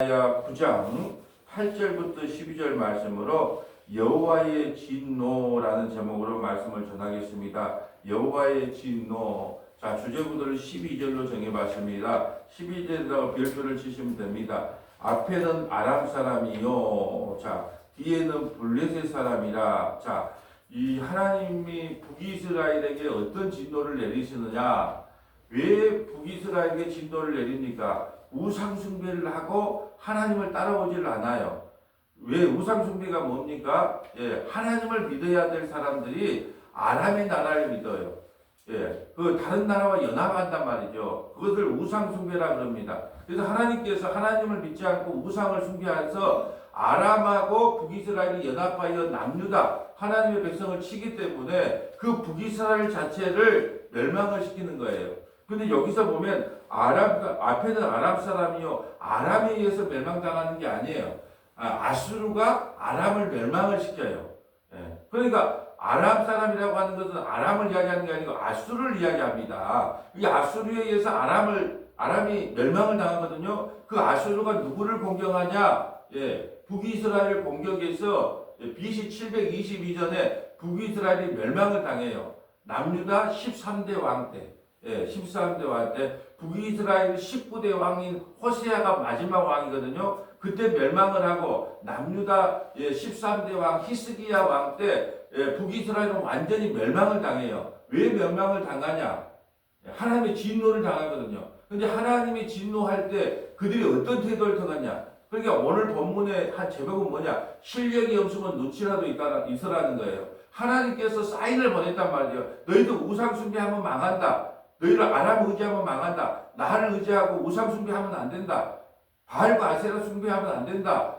이사야 9장 8절부터 12절 말씀으로 여호와의 진노라는 제목으로 말씀을 전하겠습니다. 여호와의 진노. 자, 주제구도를 12절로 정해봤습니다. 12절에다가 별표를 치시면 됩니다. 앞에는 아람 사람이요. 자, 뒤에는 블레셋 사람이라. 자, 이 하나님이 북이스라엘에게 어떤 진노를 내리시느냐? 왜 북이스라엘에게 진노를 내립니까? 우상숭배를 하고 하나님을 따라오질 않아요. 왜? 우상숭배가 뭡니까? 하나님을 믿어야 될 사람들이 아람의 나라를 믿어요. 그 다른 나라와 연합한단 말이죠. 그것을 우상숭배라 그럽니다. 그래서 하나님께서 하나님을 믿지 않고 우상을 숭배해서 아람하고 북이스라엘이 연합하여 남유다 하나님의 백성을 치기 때문에 그 북이스라엘 자체를 멸망을 시키는 거예요. 근데 여기서 보면 앞에는 아람 사람이요. 아람에 의해서 멸망당하는 게 아니에요. 아수르가 아람을 멸망을 시켜요. 그러니까 아람 사람이라고 하는 것은 아람을 이야기하는 게 아니고 아수르를 이야기합니다. 이 아수르에 의해서 아람이 멸망을 당하거든요. 그 아수르가 누구를 공격하냐? 북이스라엘 공격해서 BC 722년에 북이스라엘이 멸망을 당해요. 남유다 13대 왕 때. 13대 왕 때 북이스라엘 19대 왕인 호세아가 마지막 왕이거든요. 그때 멸망을 하고 남유다 13대 왕 히스기야 왕 때 북이스라엘은 완전히 멸망을 당해요. 왜 멸망을 당하냐? 하나님의 진노를 당하거든요. 근데 하나님이 진노할 때 그들이 어떤 태도를 터갔냐? 그러니까 오늘 본문의 한 제목은 뭐냐? 실력이 없으면 눈치라도 있으라는 거예요. 하나님께서 사인을 보냈단 말이에요. 너희들 우상 숭배하면 망한다. 너희를 아람 의지하면 망한다. 나를 의지하고 우상 숭배하면 안 된다. 바알과 아세라 숭배하면 안 된다.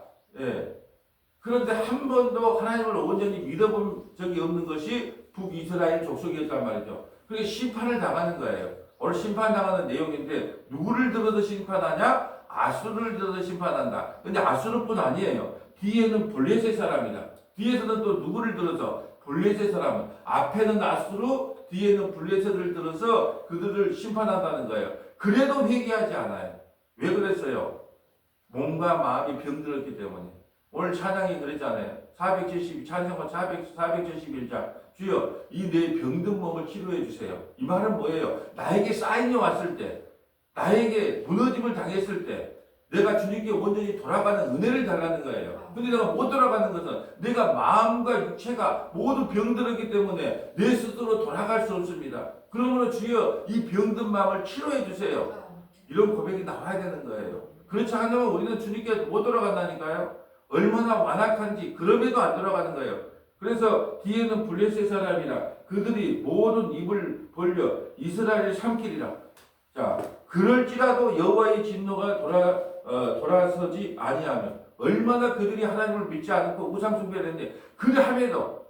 그런데 한 번도 하나님을 온전히 믿어본 적이 없는 것이 북이스라엘 족속이었단 말이죠. 그게 심판을 당하는 거예요. 오늘 심판당하는 내용인데 누구를 들어서 심판하냐? 아수르를 들어서 심판한다. 근데 아수르뿐 아니에요. 뒤에는 블레셋 사람이다. 뒤에서는 또 누구를 들어서? 블레셋 사람은 앞에는 아수르, 뒤에는 블레셋을 들어서 그들을 심판한다는 거예요. 그래도 회개하지 않아요. 왜 그랬어요? 몸과 마음이 병들었기 때문에. 오늘 찬양이 그랬잖아요. 471장 주여 이 내 병든 몸을 치료해 주세요. 이 말은 뭐예요? 나에게 사인이 왔을 때, 나에게 무너짐을 당했을 때 내가 주님께 온전히 돌아가는 은혜를 달라는 거예요. 근데 내가 못 돌아가는 것은 내가 마음과 육체가 모두 병들었기 때문에 내 스스로 돌아갈 수 없습니다. 그러므로 주여 이 병든 마음을 치료해 주세요. 이런 고백이 나와야 되는 거예요. 그렇지 않으면 우리는 주님께 못 돌아간다니까요. 얼마나 완악한지 그럼에도 안 돌아가는 거예요. 그래서 뒤에는 블레셋 사람이라 그들이 모든 입을 벌려 이스라엘을 삼키리라. 자, 그럴지라도 여호와의 진노가 돌아서지 아니하면 얼마나 그들이 하나님을 믿지 않고 우상 숭배를 했는데 그함에도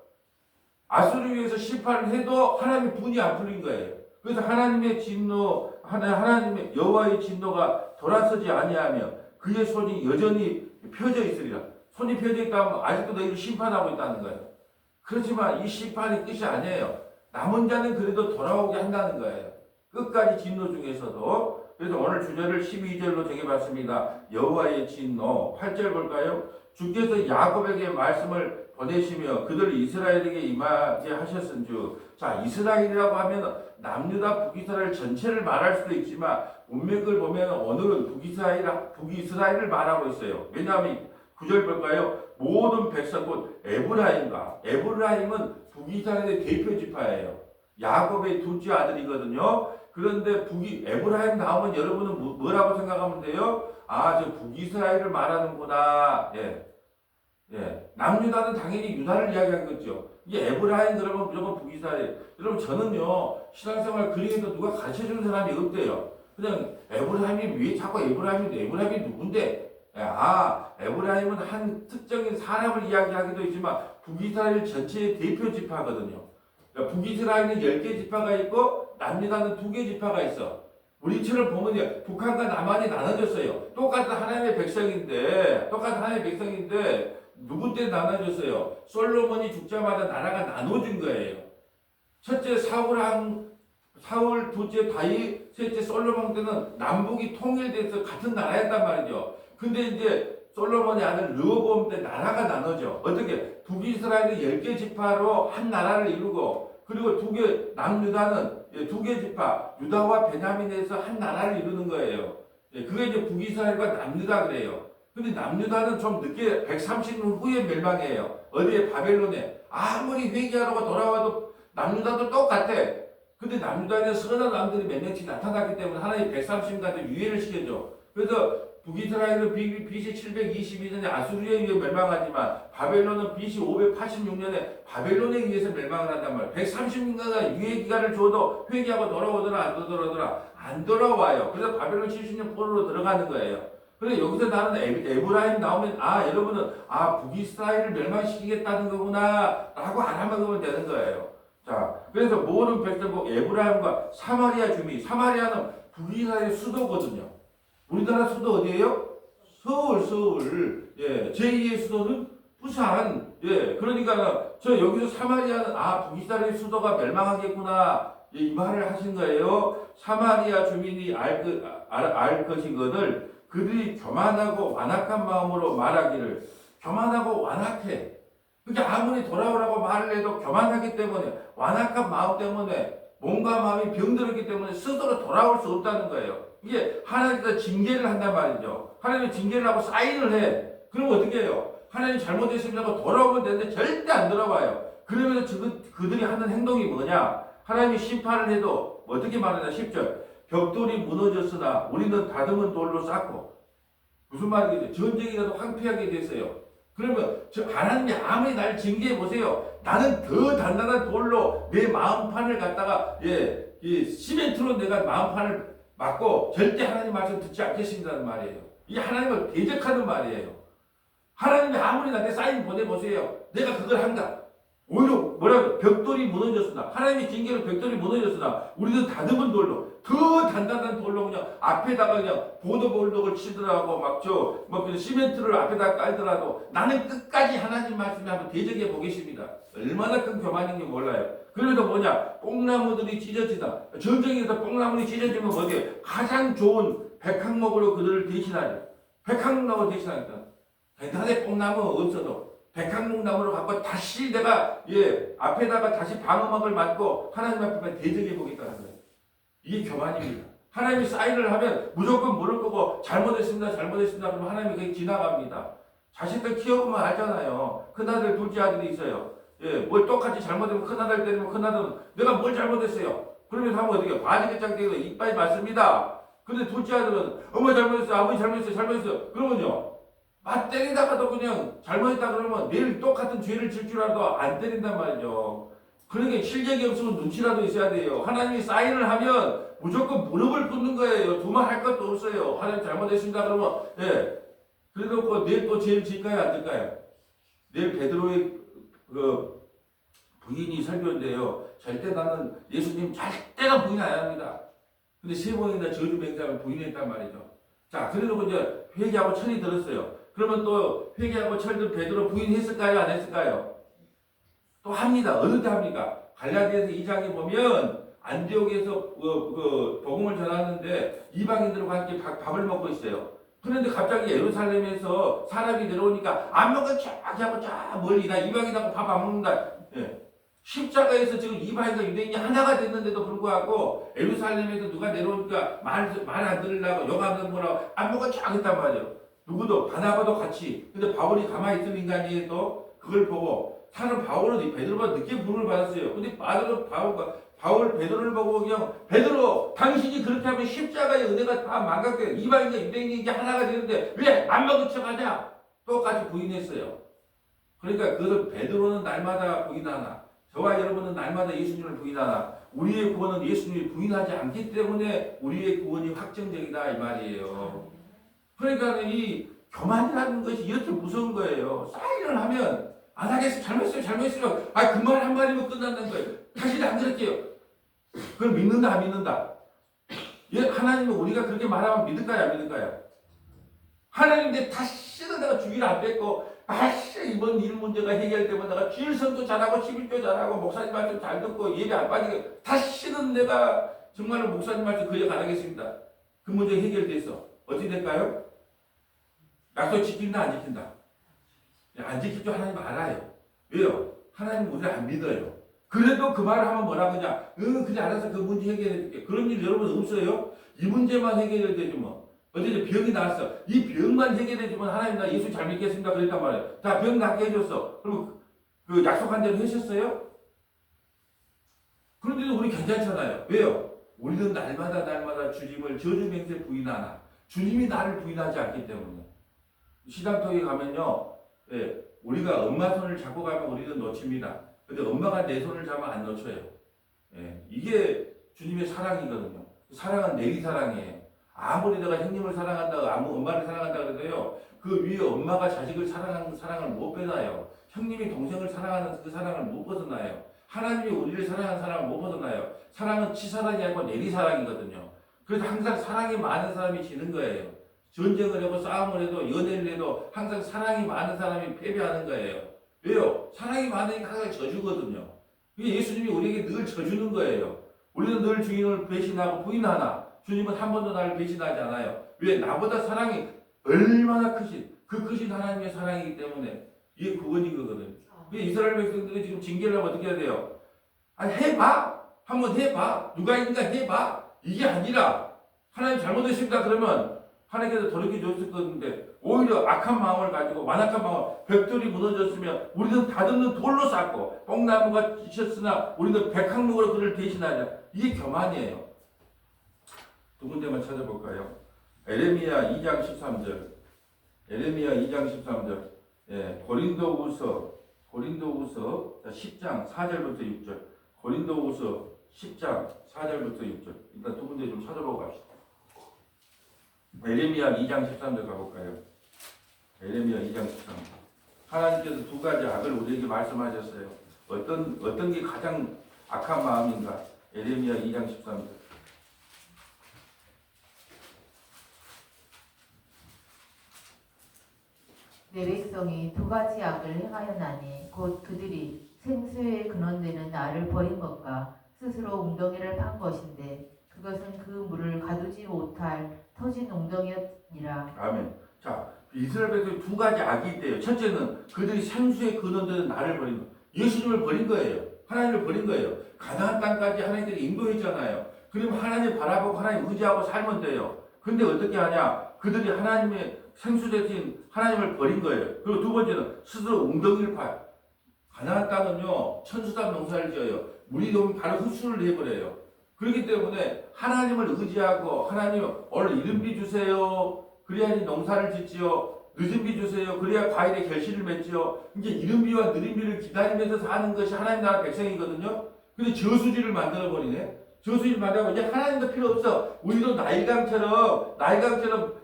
아수르에 의해서 심판을 해도 하나님의 분이 안 풀린 거예요. 그래서 하나님의 진노, 하나님의 여호와의 진노가 돌아서지 아니하며 그의 손이 여전히 펴져 있으리라. 손이 펴져 있다면 아직도 너희를 심판하고 있다는 거예요. 그렇지만 이 심판이 끝이 아니에요. 남은 자는 그래도 돌아오게 한다는 거예요. 끝까지 진노 중에서도. 그래서 오늘 주제를 12절로 정해봤습니다. 여호와의 진노. 8절 볼까요? 주께서 야곱에게 말씀을 보내시며 그들 이스라엘에게 임하게 하셨은즉. 자, 이스라엘이라고 하면 남유다 북이스라엘 전체를 말할 수도 있지만 문맥을 보면 오늘은 북이스라엘을 말하고 있어요. 왜냐하면 9절 볼까요? 모든 백성 곧 에브라임은 북이스라엘의 대표 지파예요. 야곱의 둘째 아들이거든요. 그런데 에브라임 나오면 여러분은 뭐라고 생각하면 돼요? 아, 저 북이스라엘을 말하는구나. 남유다는 당연히 유다를 이야기한 거죠. 이게 에브라임 그러면 무조건 북이스라엘. 여러분 저는요 신앙생활 그리에도 누가 가르쳐주는 사람이 없대요. 그냥 에브라임이 왜 자꾸 에브라임이 누군데? 에브라임은 한 특정인 사람을 이야기하기도 있지만 북이스라엘 전체의 대표 지파거든요. 그러니까 북이스라엘은 10개 지파가 있고 남유다는 2개 지파가 있어. 우리처럼 보면 북한과 남한이 나눠졌어요. 똑같은 하나님의 백성인데 누구 때 나눠졌어요? 솔로몬이 죽자마자 나라가 나눠진 거예요. 첫째 사울, 둘째 다윗, 셋째 솔로몬 때는 남북이 통일돼서 같은 나라였단 말이죠. 근데 이제 솔로몬의 아들 르호보암 때 나라가 나눠져. 어떻게? 북이스라엘이 10개 지파로 한 나라를 이루고, 그리고 남유다는 2개 지파, 유다와 베냐민에서 한 나라를 이루는 거예요. 그게 이제 북이스라엘과 남유다 그래요. 근데 남유다는 좀 늦게 130년 후에 멸망해요. 어디에? 바벨론에. 아무리 회개하라고 돌아와도 남유다도 똑같아. 근데 남유다에 선한 왕들이 몇 명씩 나타났기 때문에 하나님 130년까지 유예를 시켜줘. 그래서 북이스라엘은 BC 722년에 아수르에 의해 멸망하지만 바벨론은 BC 586년에 바벨론에 의해서 멸망을 한단 말이에요. 130년간 유예 기간을 줘도 회개하고 돌아오더라 안 돌아오더라 안 돌아와요. 그래서 바벨론 70년 포로로 들어가는 거예요. 그래서 여기서 나는 에브라임 나오면 여러분은 북이스라엘을 멸망시키겠다는 거구나 라고 알아먹으면 되는 거예요. 자, 그래서 모든 백성국 에브라임과 사마리아 주민, 사마리아는 북이스라엘의 수도거든요. 우리나라 수도 어디예요? 서울. 예, 제2의 수도는 부산. 예, 그러니까 저 여기서 사마리아는 북이스라엘의 수도가 멸망하겠구나. 예, 이 말을 하신 거예요. 사마리아 주민이 알 것이거늘 그들이 교만하고 완악한 마음으로 말하기를. 교만하고 완악해. 그러니까 아무리 돌아오라고 말을 해도 교만하기 때문에, 완악한 마음 때문에, 몸과 마음이 병들었기 때문에 스스로 돌아올 수 없다는 거예요. 이게 하나님께서 징계를 한단 말이죠. 하나님이 징계를 하고 사인을 해. 그럼 어떻게 해요? 하나님 잘못했습니다 하고 돌아오면 되는데 절대 안 돌아와요. 그러면서 그들이 하는 행동이 뭐냐? 하나님이 심판을 해도 어떻게 말하냐? 10절. 벽돌이 무너졌으나 우리는 다듬은 돌로 쌓고. 무슨 말이겠죠? 전쟁이라도 황폐하게 됐어요. 그러면 하나님이 아무리 나를 징계해 보세요. 나는 더 단단한 돌로 내 마음판을 갖다가 시멘트로 내가 마음판을 막고 절대 하나님 말씀 듣지 않겠습니다는 말이에요. 이게 하나님을 대적하는 말이에요. 하나님이 아무리 나한테 사인 보내보세요. 내가 그걸 한다. 오히려 뭐라고? 벽돌이 무너졌으나, 하나님의 징계로 벽돌이 무너졌으나 우리는 다듬은 돌로, 더 단단한 돌로 그냥 앞에다가 그냥 보도볼독을 치더라고 그냥 시멘트를 앞에다 깔더라도 나는 끝까지 하나님 말씀에 한번 대적해 보겠습니다. 얼마나 큰 교만인지 몰라요. 그래도 뭐냐? 뽕나무들이 찢어지다. 전쟁에서 뽕나무들이 찢어지면 어디에? 가장 좋은 백향목으로 그들을 대신하죠. 백향목으로 대신하니까. 대단히 뽕나무 없어도 백향목 나무로 갖고 다시 내가 앞에다가 다시 방어막을 맞고 하나님 앞에 대적해 보겠다는 거예요. 이게 교만입니다. 하나님이 사인을 하면 무조건 물을 거고 잘못했습니다 그러면 하나님이 그게 지나갑니다. 자식들 키워보면 알잖아요. 큰아들 둘째 아들이 있어요. 뭘 똑같이 잘못하면 큰아들 때리면 큰아들은 내가 뭘 잘못했어요. 그러면 하면 어떻게 바지개짝 대고 이빨이 맞습니다. 근데 둘째 아들은 엄마 잘못했어요, 아버지 잘못했어요. 그러면요 때리다가도 그냥 잘못했다 그러면 내일 똑같은 죄를 질 줄 알아도 안 때린단 말이죠. 그러니까 실력이 없으면 눈치라도 있어야 돼요. 하나님이 사인을 하면 무조건 무릎을 꿇는 거예요. 두말할 것도 없어요. 하나님 잘못했습니다 그러면 그래놓고 내일 또 죄를 질까요 안 질까요? 내일 베드로의 부인이 설교인데요. 절대 나는 예수님 절대가 부인 안 합니다. 근데 3번이나 저주 맹세하면 부인했단 말이죠. 자, 그래놓고 이제 회개하고 철이 들었어요. 그러면 또 회개하고 철들 베드로 부인했을까요? 안 했을까요? 또 합니다. 어느 때 합니까? 갈라디아서 2장에 보면 안디옥에서 복음을 전하는데 이방인들과 함께 밥을 먹고 있어요. 그런데 갑자기 예루살렘에서 사람이 내려오니까 안 먹은 쫙 하고 쫙 멀리 나 이방인하고 밥 안 먹는다. 십자가에서 지금 이방인과 유대인이 하나가 됐는데도 불구하고 예루살렘에서 누가 내려오니까 말 안 들으려고 욕하는 거라고 안 먹은 쫙 했단 말이에요. 누구도 바나바도 같이. 근데 바울이 가만히 있던 인간이 또 그걸 보고 사람 바울은 베드로보다 늦게 부름을 받았어요. 근데 바울 베드로를 보고 그냥 베드로 당신이 그렇게 하면 십자가의 은혜가 다 망각돼요. 이방인과 유대인이 이게 하나가 되는데 왜 안 먹은 척하냐? 똑같이 부인했어요. 그러니까 그것을 베드로는 날마다 부인하나 저와 여러분은 날마다 예수님을 부인하나 우리의 구원은 예수님이 부인하지 않기 때문에 우리의 구원이 확정적이다 이 말이에요. 그러니까 이 교만이라는 것이 이렇게 무서운 거예요. 사인을 하면 안 하겠어. 잘못했어요. 그 말 한마디면 끝난다는 거예요. 다시는 안 그럴게요. 그걸 믿는다 안 믿는다. 하나님은 우리가 그렇게 말하면 믿을까요 안 믿을까요? 하나님인데 다시는 내가 주의를 안 뺏고 이번 일 문제가 해결되면 내가 주일성도 잘하고 11조 잘하고 목사님 말씀 잘 듣고 예배 안 빠지게 다시는 내가 정말로 목사님 말씀 거역 안 하겠습니다. 그 문제 해결됐어. 어찌 될까요? 약속 지킨다 안 지킨다? 안 지킬 줄 하나님 알아요. 왜요? 하나님 우리를 안 믿어요. 그래도 그 말을 하면 뭐라 그러냐? 그냥 알아서 그 문제 해결해 줄게. 그런 일 여러분 없어요? 이 문제만 해결해야 되지 뭐. 어제 병이 나왔어. 이 병만 해결해주면 하나님 나 예수 잘 믿겠습니다. 그랬단 말이에요. 자, 병 낫게 해줬어. 그리고 그 약속한 대로 하셨어요? 그런데도 우리 괜찮잖아요. 왜요? 우리는 날마다 주님을 저주맹세 부인하나. 주님이 나를 부인하지 않기 때문에. 시당통에 가면요. 예, 우리가 엄마 손을 잡고 가면 우리는 놓칩니다. 근데 엄마가 내 손을 잡으면 안 놓쳐요. 예, 이게 주님의 사랑이거든요. 사랑은 내리사랑이에요. 아무리 내가 형님을 사랑한다고, 엄마를 사랑한다 그래도요, 그 위에 엄마가 자식을 사랑하는 사랑을 못 빼놔요. 형님이 동생을 사랑하는 그 사랑을 못 벗어나요. 하나님이 우리를 사랑하는 사랑을 못 벗어나요. 사랑은 치사랑이 아니고 내리사랑이거든요. 그래서 항상 사랑이 많은 사람이 지는 거예요. 전쟁을 하고 싸움을 해도 연애를 해도 항상 사랑이 많은 사람이 패배하는 거예요. 왜요? 사랑이 많으니까 항상 져주거든요. 그게 예수님이 우리에게 늘 져주는 거예요. 우리는 늘 주인을 배신하고 부인하나 주님은 한 번도 나를 배신하지 않아요. 왜? 나보다 사랑이 얼마나 크신 그 크신 하나님의 사랑이기 때문에 이게 구원인 거거든요. 이스라엘 백성들이 지금 징계를 하면 어떻게 해야 돼요? 아니 해봐! 한번 해봐! 누가 있는가 해봐! 이게 아니라 하나님 잘못했습니다 그러면 하나님께서 돌이켜줬을 건데 오히려 악한 마음을 가지고 완악한 마음 벽돌이 무너졌으면 우리는 다듬는 돌로 쌓고 뽕나무가 지쳤으나 우리는 백항목으로 그를 대신하자. 이게 교만이에요. 두 군데만 찾아볼까요? 에레미야 2장 13절 에레미야 2장 13절 예, 고린도후서 10장 4절부터 6절 고린도후서 10장 4절부터 6절 일단 두 군데 좀 찾아보고 갑시다. 에레미야 2장 13절 가볼까요? 에레미야 2장 13절 하나님께서 두 가지 악을 우리에게 말씀하셨어요. 어떤 게 가장 악한 마음인가? 에레미야 2장 13절 내 백성이 두 가지 악을 행하였나니 곧 그들이 생수의 근원되는 나를 버린 것과 스스로 웅덩이를 판 것인데 그것은 그 물을 가두지 못할 터진 웅덩이였니라. 아멘. 자, 이스라엘 백성이 두 가지 악이 있대요. 첫째는 그들이 생수의 근원되는 나를 버린 거. 예수님을 버린 거예요. 하나님을 버린 거예요. 가나안 땅까지 하나님께서 인도했잖아요. 그러면 하나님 바라보고 하나님 의지하고 살면 돼요. 근데 어떻게 하냐? 그들이 하나님의 생수 대신 하나님을 버린 거예요. 그리고 두 번째는 스스로 웅덩이를 파요. 가나안 땅은요 천수단 농사를 지어요. 물이 오면 바로 흡수를 해버려요. 그렇기 때문에 하나님을 의지하고 하나님 오늘 이른비 주세요. 그래야지 농사를 짓지요. 늦은 비 주세요. 그래야 과일의 결실을 맺지요. 이제 이른비와 느린비를 기다리면서 사는 것이 하나님 나라 백성이거든요. 근데 저수지를 만들어버리네. 저수지를 만들고 이제 하나님도 필요 없어. 우리도 나일강처럼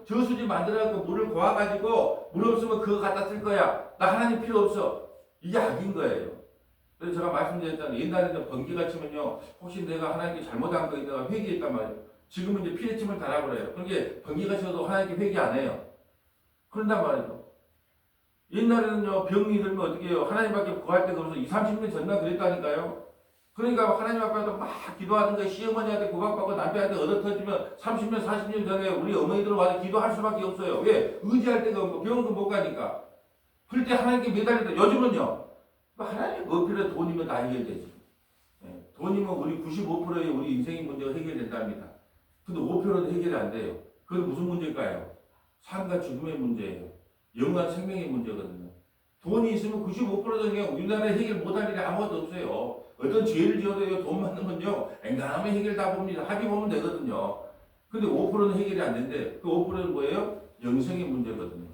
저수지 만들어갖고 물을 고아가지고 물 없으면 그거 갖다 쓸 거야. 나 하나님 필요 없어. 이게 악인 거예요. 그래서 제가 말씀드렸잖아요. 옛날에는 번개가 치면요. 혹시 내가 하나님께 잘못한 거 있다가 회개했단 말이에요. 지금은 이제 피레침을 달아버려요. 그러니까 번개가 쳐도 하나님께 회개 안 해요. 그런단 말이에요. 옛날에는요. 병이 들면 어떻게 해요. 하나님밖에 구할 데가 없어서 20-30년 전만 그랬다니까요. 그러니까 하나님 앞에서 막 기도하는 거예요. 시어머니한테 구박받고 남편한테 얻어터지면 30년, 40년 전에 우리 어머니들 와서 기도할 수밖에 없어요. 왜? 의지할 데가 없고 병원도 못 가니까. 그럴 때 하나님께 매달린다. 요즘은요. 하나님 뭐 필요해? 돈이면 다 해결되지. 네. 돈이면 우리 95%의 우리 인생의 문제가 해결된답니다. 근데 5%는 해결이 안 돼요. 그건 무슨 문제일까요? 삶과 죽음의 문제예요. 영원한 생명의 문제거든요. 돈이 있으면 95%는 그냥 우리나라에 해결 못할 일이 아무것도 없어요. 어떤 죄를 지어도요, 돈 많은 건요, 앵간하면 해결 다 봅니다. 합의 보면 되거든요. 근데 5%는 해결이 안 되는데, 그 5%는 뭐예요? 영생의 문제거든요.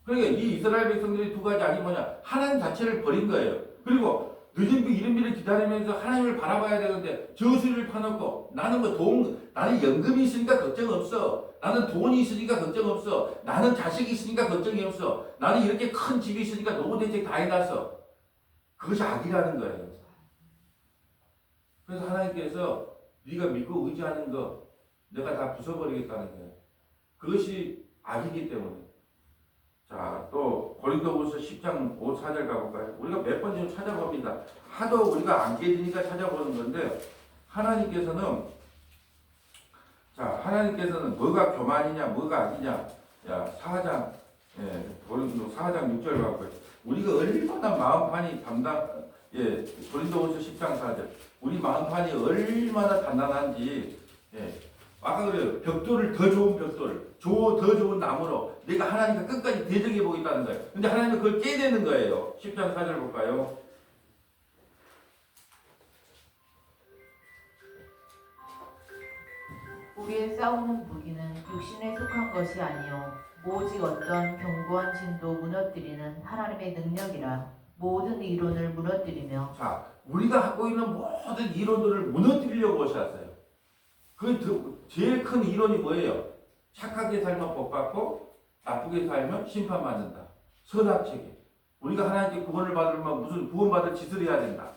그러니까 이 이스라엘 백성들이 두 가지 악이 뭐냐? 하나님 자체를 버린 거예요. 그리고 늦은 비, 이른 비를 기다리면서 하나님을 바라봐야 되는데, 저수지를 파놓고, 나는 나는 연금이 있으니까 걱정 없어. 나는 돈이 있으니까 걱정 없어. 나는 자식이 있으니까 걱정이 없어. 나는 이렇게 큰 집이 있으니까 노후 대책 다 해놨어. 그것이 악이라는 거예요. 그래서 하나님께서 네가 믿고 의지하는 거 내가 다 부숴버리겠다는 거예요. 그것이 악이기 때문에. 자, 또 고린도후서 10장 5, 4절 가볼까요? 우리가 몇 번 좀 찾아봅니다. 하도 우리가 안 깨지니까 찾아보는 건데 하나님께서는 뭐가 교만이냐 뭐가 악이냐. 야, 4장 고린도 4장 6절 갖고 우리가 얼마나 마음판이 고린도후서 10장 4절 우리 마음판이 얼마나 단단한지 아까 그래요. 벽돌을 더 좋은 벽돌, 더 좋은 나무로 내가 하나님과 끝까지 대적해 보겠다는 거예요. 근데 하나님은 그걸 깨내는 거예요. 10장 4절 볼까요? 우리의 싸우는 무기는 육신에 속한 것이 아니요 오직 어떤 견고한 진도 무너뜨리는 하나님의 능력이라. 모든 이론을 무너뜨리며. 자, 우리가 갖고 있는 모든 이론들을 무너뜨리려고 하셨어요. 제일 큰 이론이 뭐예요? 착하게 살면 복 받고 나쁘게 살면 심판받는다. 선악체계. 우리가 하나님께 구원을 받으려면 무슨 구원받을 짓을 해야 된다.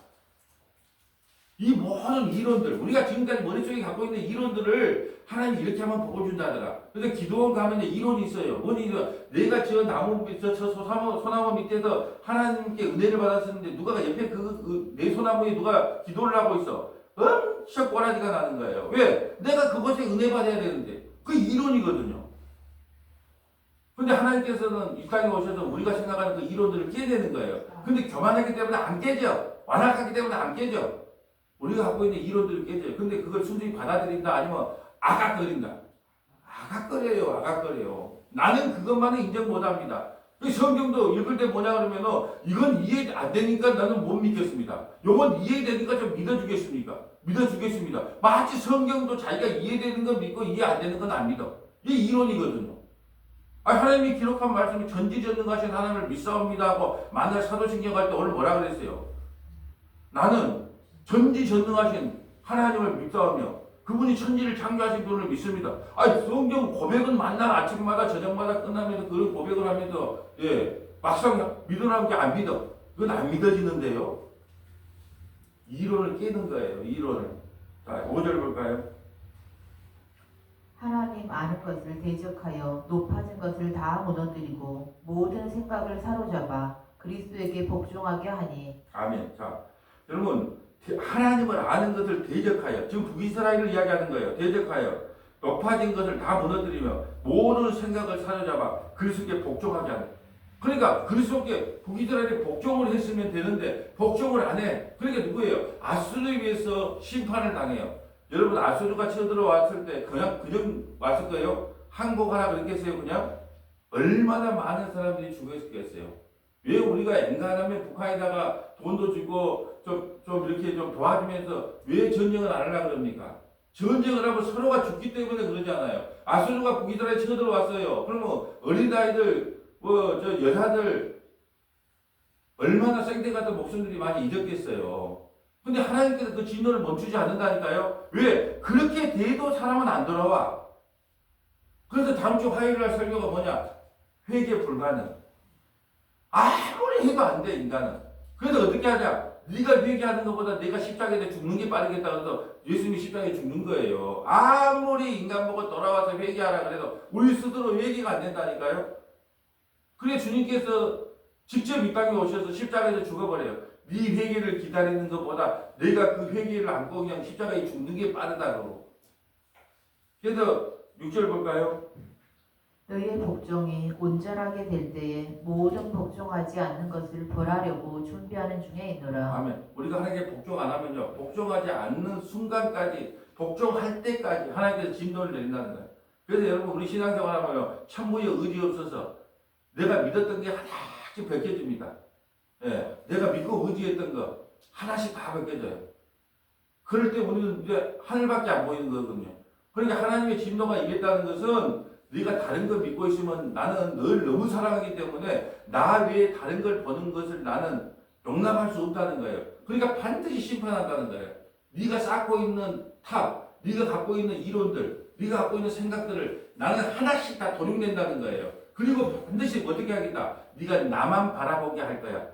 이 모든 이론들, 우리가 지금까지 머릿속에 갖고 있는 이론들을 하나님이 이렇게 하면 복을 준다더라. 근데 기도원 가면 이론이 있어요. 뭐니 이론? 내가 저 나무 밑, 저 소나무 밑에서 하나님께 은혜를 받았었는데 누가 옆에 내 소나무에 누가 기도를 하고 있어. 엄청 꼬라지가 나는 거예요. 왜? 내가 그것에 은혜 받아야 되는데. 그 이론이거든요. 근데 하나님께서는 이 땅에 오셔서 우리가 생각하는 그 이론들을 깨내는 거예요. 근데 교만하기 때문에 안 깨져. 완악하기 때문에 안 깨져. 우리가 갖고 있는 이론들을 깨져요. 근데 그걸 순전히 받아들인다 아니면 아각거린다. 아각거려요. 나는 그것만은 인정 못합니다. 성경도 읽을 때 뭐냐 그러면은 이건 이해 안 되니까 나는 못 믿겠습니다. 요건 이해되니까 좀 믿어주겠습니다. 마치 성경도 자기가 이해되는 건 믿고 이해 안 되는 건 안 믿어. 이게 이론이거든요. 하나님이 기록한 말씀이 전지전능하신 하나님을 믿사옵니다 하고 만날 사도신경 갈 때 오늘 뭐라 그랬어요? 나는 전지전능하신 하나님을 믿사오며 그분이 천지를 창조하신 분을 믿습니다. 성경 고백은 만날 아침마다 저녁마다 끝나면서 그런 고백을 하면서 막상 믿으라는 게 안 믿어. 그건 안 믿어지는데요. 이론을 깨는 거예요. 이론을. 자, 5절 볼까요? 하나님 아는 것을 대적하여 높아진 것을 다 무너뜨리고 모든 생각을 사로잡아 그리스도에게 복종하게 하니. 아멘. 자, 여러분 하나님을 아는 것을 대적하여 지금 북이스라엘을 이야기하는 거예요. 대적하여 높아진 것을 다 무너뜨리며 모든 생각을 사로잡아 그리스도께 복종하게 하는. 그러니까 그리스도께 북이스라엘이 복종을 했으면 되는데 복종을 안 해. 그러니까 누구예요? 아수르에 의해서 심판을 당해요. 여러분 아수르가 쳐들어왔을 때 그냥 왔을 거예요? 항복하라 그랬겠어요? 그냥? 얼마나 많은 사람들이 죽었겠어요? 왜 우리가 엔간하면 북한에다가 돈도 주고 좀 이렇게 좀 도와주면서 왜 전쟁을 안 하려고 그럽니까? 전쟁을 하면 서로가 죽기 때문에 그러잖아요. 아수르가 북이스라엘에 쳐들어왔어요. 그러면 어린아이들, 여자들 얼마나 생태 같은 목숨들이 많이 잃었겠어요. 근데 하나님께서 그 진노를 멈추지 않는다니까요. 왜? 그렇게 돼도 사람은 안 돌아와. 그래서 다음 주 화요일 날 설교가 뭐냐? 회개 불가능. 아무리 해도 안 돼, 인간은. 그래서 어떻게 하냐? 네가 회개하는 것보다 내가 십자가에 죽는 게 빠르겠다 그래서 예수님이 십자가에 죽는 거예요. 아무리 인간 보고 돌아와서 회개하라 그래도 우리 스스로 회개가 안 된다니까요. 그래 주님께서 직접 이 땅에 오셔서 십자가에서 죽어버려요. 네 회개를 기다리는 것보다 내가 그 회개를 안고 그냥 십자가에 죽는 게 빠르다고. 그래서 6절 볼까요? 너희의 복종이 온전하게 될 때에 모든 복종하지 않는 것을 벌하려고 준비하는 중에 있노라. 아멘. 우리가 하나님께 복종 안 하면요. 복종하지 않는 순간까지 복종할 때까지 하나님께서 진노를 내린다는 거예요. 그래서 여러분 우리 신앙생활 하면 천부에 의지 없어서 내가 믿었던 게 하나씩 벗겨집니다. 내가 믿고 의지했던 거 하나씩 다 벗겨져요. 그럴 때 우리는 이제 하늘밖에 안 보이는 거거든요. 그러니까 하나님의 진노가 임했다는 것은 네가 다른 걸 믿고 있으면 나는 널 너무 사랑하기 때문에 나 외에 다른 걸 보는 것을 나는 용납할 수 없다는 거예요. 그러니까 반드시 심판한다는 거예요. 네가 쌓고 있는 탑, 네가 갖고 있는 이론들, 네가 갖고 있는 생각들을 나는 하나씩 다 도륙낸다는 거예요. 그리고 반드시 어떻게 하겠다? 네가 나만 바라보게 할 거야.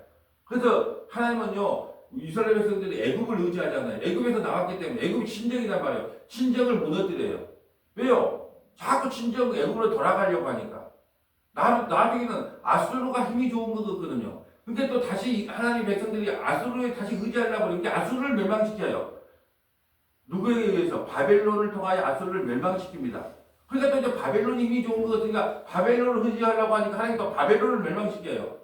그래서 하나님은요, 이스라엘 백성들이 애굽을 의지하잖아요. 애굽에서 나왔기 때문에 애굽이 친정이란 말이에요. 친정을 무너뜨려요. 왜요? 자꾸 친정 애굽으로 돌아가려고 하니까. 나중에는 아수르가 힘이 좋은 거거든요. 근데 또 다시 하나님 백성들이 아수르에 다시 의지하려고 그러는데 아수르를 멸망시켜요. 누구에 의해서? 바벨론을 통하여 아수르를 멸망시킵니다. 그러니까 또 이제 바벨론 힘이 좋은 것 같으니까 바벨론을 의지하려고 하니까 하나님 또 바벨론을 멸망시켜요.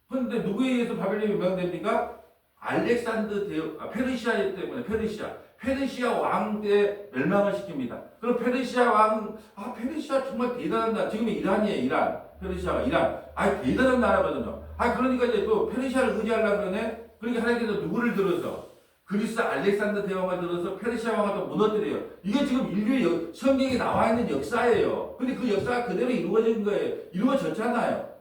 그런데 누구에 의해서 바벨론이 멸망됩니까? 알렉산더 페르시아 때문에 페르시아 왕 때 멸망을 시킵니다. 그럼 페르시아 왕, 페르시아 정말 대단한 나라. 지금 이란이에요, 이란. 페르시아가 이란. 대단한 나라거든요. 그러니까 이제 또 페르시아를 의지하려고 그러네? 그러니까 하나님께서 누구를 들어서? 그리스 알렉산더 대왕을 들어서 페르시아 왕을 또 무너뜨려요. 이게 지금 인류의 성경에 나와 있는 역사예요. 근데 그 역사가 그대로 이루어진 거예요. 이루어졌잖아요.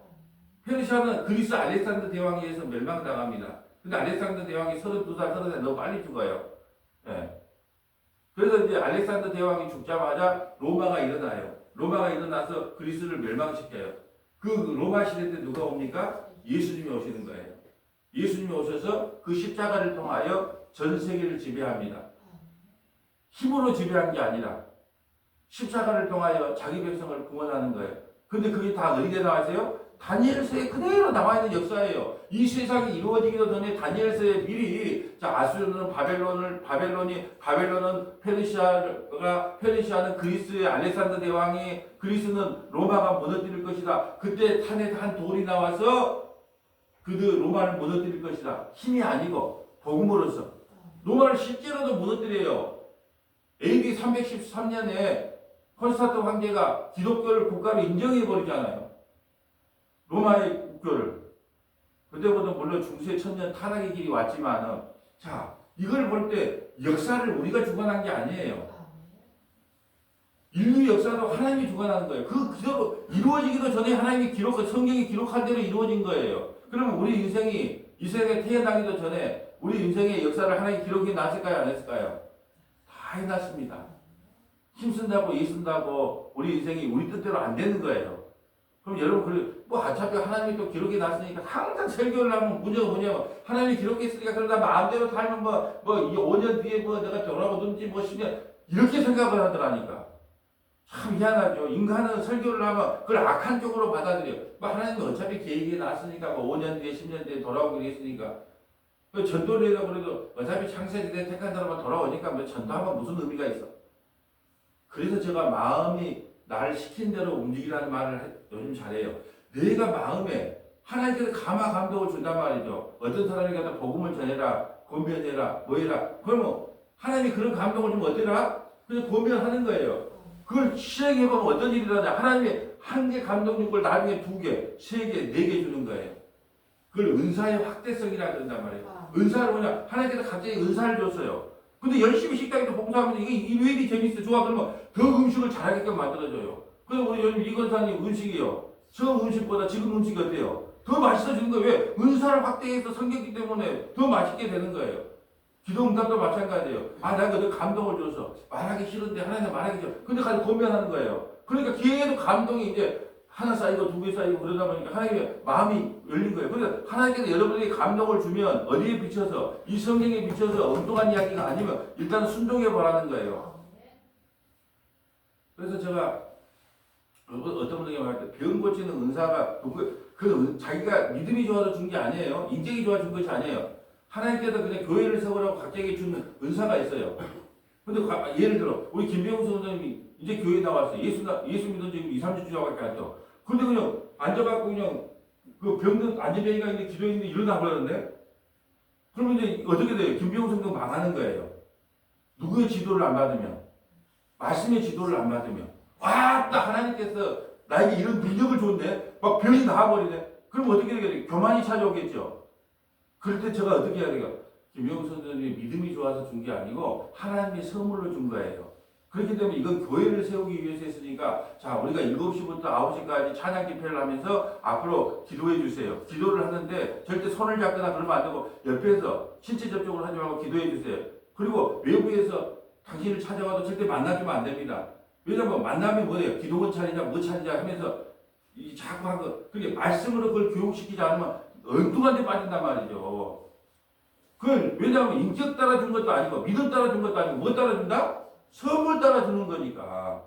페르시아는 그리스 알렉산더 대왕에 의해서 멸망당합니다. 근데 알렉산더 대왕이 32살, 30살 너무 빨리 죽어요. 예. 그래서 이제 알렉산더 대왕이 죽자마자 로마가 일어나요. 로마가 일어나서 그리스를 멸망시켜요. 그 로마 시대 때 누가 옵니까? 예수님이 오시는 거예요. 예수님이 오셔서 그 십자가를 통하여 전 세계를 지배합니다. 힘으로 지배한 게 아니라 십자가를 통하여 자기 백성을 구원하는 거예요. 근데 그게 다 어디에 나와 있어요? 다니엘서에 그대로 나와 있는 역사예요. 이 세상이 이루어지기도 전에 다니엘서에 미리 아수르는 바벨론은 페르시아는 그리스의 알렉산더 대왕이 그리스는 로마가 무너뜨릴 것이다. 그때 탄에 한 돌이 나와서 로마를 무너뜨릴 것이다. 힘이 아니고 복음으로서 로마를 실제로도 무너뜨려요. AD 313년에 콘스탄트 황제가 기독교를 국가로 인정해 버리잖아요. 로마의 국교를. 그때부터 물론 중세 천년 타락의 길이 왔지만은, 이걸 볼 때 역사를 우리가 주관한 게 아니에요. 인류 역사도 하나님이 주관하는 거예요. 그대로 이루어지기도 전에 하나님이 성경이 기록한 대로 이루어진 거예요. 그러면 우리 인생이 이 세상에 태어나기도 전에 우리 인생의 역사를 하나님이 기록해 놨을까요? 안 했을까요? 다 해놨습니다. 힘쓴다고 애쓴다고 우리 인생이 우리 뜻대로 안 되는 거예요. 그럼 여러분, 어차피 하나님이 또 기록해 놨으니까 항상 설교를 하면 문제가 뭐냐면, 하나님이 기록했으니까 그러다 마음대로 살면 5년 뒤에 내가 돌아오든지 10년, 이렇게 생각을 하더라니까. 참 희한하죠. 인간은 설교를 하면 그걸 악한 쪽으로 받아들여요. 하나님이 어차피 계획해 놨으니까 5년 뒤에 10년 뒤에 돌아오기로 했으니까. 전도를 해도 그래도 어차피 창세기에 택한 사람은 돌아오니까 전도하면 무슨 의미가 있어. 그래서 제가 마음이 나를 시킨 대로 움직이라는 말을 요즘 잘해요. 내가 마음에 하나님께서 감동을 준단 말이죠. 어떤 사람이 가서 복음을 전해라, 권면해라, 뭐해라. 그러면 하나님이 그런 감동을 주면 어때라? 그냥 권면하는 거예요. 그걸 실행해보면 어떤 일이 일어나냐. 하나님이 한 개 감동 준 걸 나중에 2개, 3개, 4개 주는 거예요. 그걸 은사의 확대성이라 그런단 말이에요. 은사를 뭐냐? 하나님께서 갑자기 은사를 줬어요. 근데 열심히 식당에서 봉사하면 이게 왜 이리 재밌어? 좋아. 그러면 더 음식을 잘하게끔 만들어줘요. 그래서 우리 요즘 이건사님 음식이요. 저 음식보다 지금 음식이 어때요? 더 맛있어지는 거예요. 왜? 은사를 확대해서 섬겼기 때문에 더 맛있게 되는 거예요. 기도 응답도 마찬가지예요. 내가 너 감동을 줘서 말하기 싫은데 하나님 말하기 싫어. 근데 가서 권면하는 거예요. 그러니까 계속 감동이 이제 하나 쌓이고 2개 쌓이고 그러다 보니까 하나님의 마음이 열린 거예요. 그래서 하나님께서 여러분에게 감동을 주면 어디에 비춰서 이 성경에 비춰서 엉뚱한 이야기가 아니면 일단 순종해 보라는 거예요. 그래서 제가 어떤 분들이 말할 때 병 고치는 은사가 자기가 믿음이 좋아서 준 게 아니에요. 인격이 좋아서 준 것이 아니에요. 하나님께서 그냥 교회를 세우라고 각자에게 주는 은사가 있어요. 근데 예를 들어 우리 김병수 선생님이 이제 교회에 나왔어요. 예수 믿은 지 2, 3주 주자밖에 안 했죠. 근데 그냥 앉아갖고 그냥 그 병든 안전병이가 있는데 기도했는데 일어나 버렸는데 그러면 이제 어떻게 돼요? 김병수 선생님 망하는 거예요. 누구의 지도를 안 받으면, 말씀의 지도를 안 받으면, 딱 하나님께서 나에게 이런 능력을 줬네? 막 병이 나와버리네? 그럼 어떻게 되겠어요? 교만이 찾아오겠죠. 그럴 때 제가 어떻게 해야 돼요? 김영수 선생님이 믿음이 좋아서 준 게 아니고 하나님의 선물로 준 거예요. 그렇기 때문에 이건 교회를 세우기 위해서 했으니까 우리가 7시부터 9시까지 찬양 집회를 하면서 앞으로 기도해 주세요. 기도를 하는데 절대 손을 잡거나 그러면 안 되고 옆에서 신체 접촉을 하지 말고 기도해 주세요. 그리고 외부에서 당신을 찾아와도 절대 만나주면 안 됩니다. 왜냐면 만남이 뭐예요? 기도원 차리냐 뭐 차리냐 하면서 자꾸 한 거 그게 말씀으로 그걸 교육시키지 않으면 엉뚱한 데 빠진단 말이죠. 그걸 왜냐하면 인격 따라 준 것도 아니고 믿음 따라 준 것도 아니고 뭐 따라 준다? 선물 따라 주는 거니까.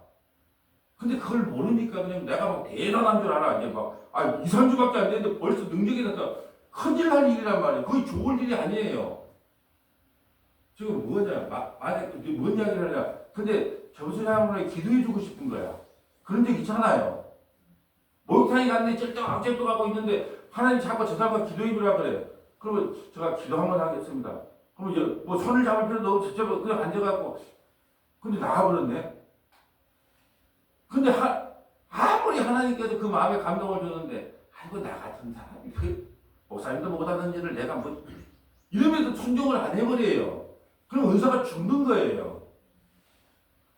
근데 그걸 모르니까 그냥 내가 막 대단한 줄 알아. 이제 2, 3주밖에 안 됐는데 벌써 능력이 나서 큰일 날 일이란 말이에요. 그게 좋을 일이 아니에요. 지금 뭐냐? 뭔 이야기를 하냐? 근데 저것을 향하여 기도해주고 싶은 거야. 그런 적 있잖아요. 목욕탕에 갔는데 쩔떡하고 있는데 하나님 자꾸 저 사람과 기도해주라 그래. 그러면 제가 기도 한번 하겠습니다. 그러면 뭐 손을 잡을 필요도 없고 저쪽 그냥 앉아갖고 근데 나가버렸네. 근데 아무리 하나님께서 그 마음에 감동을 줬는데 아이고 나 같은 사람이 그 목사님도 못하는 일을 내가 뭐 이러면서 순종을 안 해버려요. 그럼 은사가 죽는 거예요.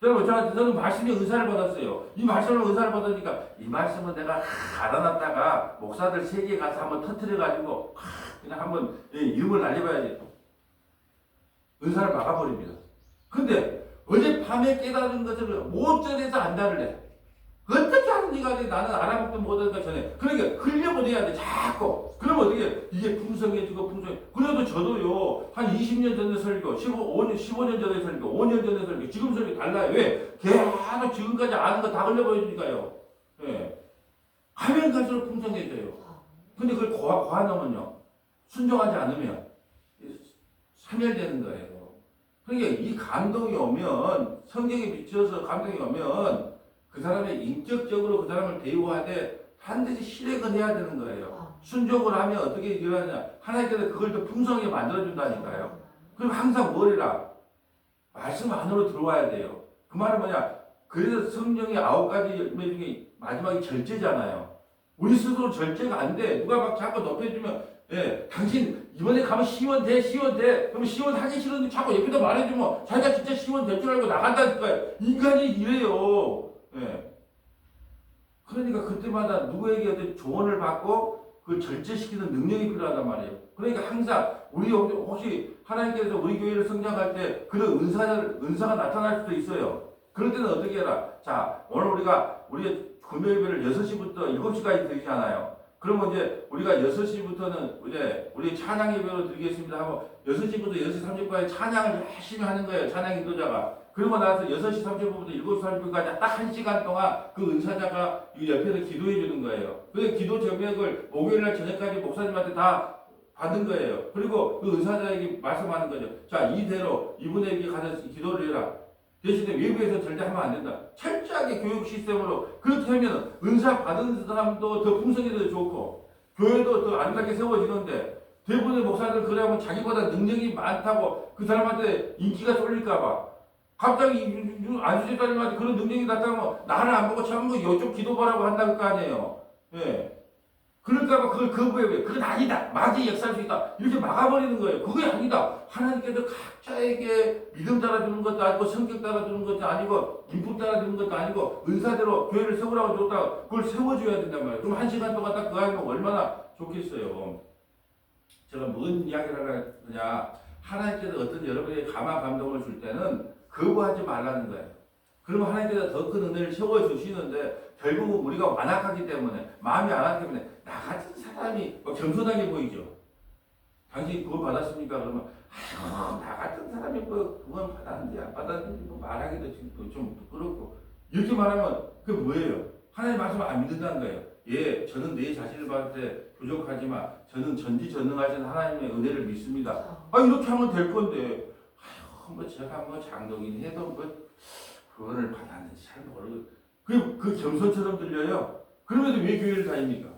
여러분 저는 말씀의 은사를 받았어요. 이 말씀을 은사를 받으니까 이 말씀은 내가 알아놨다가 목사들 세계에 가서 한번 터뜨려가지고 그냥 한번 이름을 날려봐야지. 은사를 막아버립니다. 근데 어젯밤에 깨달은 것을 오전에서 안다를 해. 어떻게 하는 네가 나는 알아먹도 못하니까 전에. 그러니까 흘려보내야 돼 자꾸. 그러면 어떻게 이게 풍성해지고 그래도 저도요 한 20년 전에 설교 15년 전에 설교 5년 전에 설교 지금 설교 달라요. 왜? 계속 지금까지 아는 거 다 흘려보여주니까요. 예. 하면 갈수록 풍성해져요. 근데 그걸 과하면요 순종하지 않으면 사멸되는 거예요. 그러니까 이 감동이 오면 성경에 비춰서 감동이 오면 그 사람의 인격적으로 그 사람을 대우하되 반드시 실행을 해야 되는 거예요. 순종을 하면 어떻게 일어나냐? 하나님께서 그걸 더 풍성하게 만들어준다니까요. 그럼 항상 뭐래라? 말씀 안으로 들어와야 돼요. 그 말은 뭐냐? 그래서 성령의 9가지 열매 중에 마지막이 절제잖아요. 우리 스스로 절제가 안 돼. 누가 막 자꾸 높여주면 당신 이번에 가면 시원 돼. 그럼 시원하기 싫은데 자꾸 옆에다 말해주면 자기가 진짜 시원 될 줄 알고 나간다니까요. 인간이 이래요. 그러니까 그때마다 누구에게 어떤 조언을 받고 그 절제시키는 능력이 필요하단 말이에요. 그러니까 항상 우리 혹시 하나님께서 우리 교회를 성장할 때 그런 은사가 나타날 수도 있어요. 그럴 때는 어떻게 해라. 자, 오늘 우리 금요일을 6시부터 7시까지 드리잖아요. 그러면 이제 우리가 6시부터는 이제 우리 찬양 예배로 드리겠습니다 하고 6시부터 6시 30분까지 찬양을 열심히 하는 거예요. 찬양 인도자가. 그러고 나서 6시 30분부터 7시 30분까지 딱 1시간 동안 그 은사자가 이 옆에서 기도해 주는 거예요. 그 기도 저녁을 목요일날 저녁까지 목사님한테 다 받은 거예요. 그리고 그 은사자에게 말씀하는 거죠. 자, 이대로 이분에게 가서 기도를 해라. 대신에 외부에서 절대 하면 안 된다. 철저하게 교육 시스템으로 그렇게 하면 은사 받은 사람도 더 풍성해져도 좋고 교회도 더 아름답게 세워지는데 대부분의 목사들 그러면 자기보다 능력이 많다고 그 사람한테 인기가 쏠릴까 봐 갑자기 안수집사님한테 그런 능력이 나타나면 나를 안 보고 전부 이쪽 기도하라고 한다는 거 아니에요. 그럴까봐 그걸 거부해. 그건 아니다. 마귀 역사할 수 있다. 이렇게 막아버리는 거예요. 그게 아니다. 하나님께서 각자에게 믿음 따라주는 것도 아니고 성격 따라주는 것도 아니고 인품 따라주는 것도 아니고 은사대로 교회를 세우라고 줬다가 그걸 세워줘야 된단 말이에요. 그럼 1시간 동안 딱 그거 하면 얼마나 좋겠어요. 제가 뭔 이야기를 하냐. 하나님께서 어떤 여러분에게 감동을 줄 때는 거부하지 말라는 거예요. 그러면 하나님께서 더 큰 은혜를 세워주시는데 결국은 우리가 완악하기 때문에 마음이 안 하기 때문에 나 같은 사람이 겸손하게 보이죠. 당신 그거 받았습니까? 그러면 아유 나 같은 사람이 뭐 그건 받았는지 안 받았는지 뭐 말하기도 좀 부끄럽고 이렇게 말하면 그게 뭐예요? 하나님 말씀을 안 믿는다는 거예요. 예, 저는 내 자신을 봤을 때 부족하지만 저는 전지전능하신 하나님의 은혜를 믿습니다. 이렇게 하면 될 건데 뭐 제가 뭐 장동인 해도 뭐 그거를 받았는지 잘 모르고 그 겸손처럼 들려요. 그러면서 왜 교회를 다닙니까?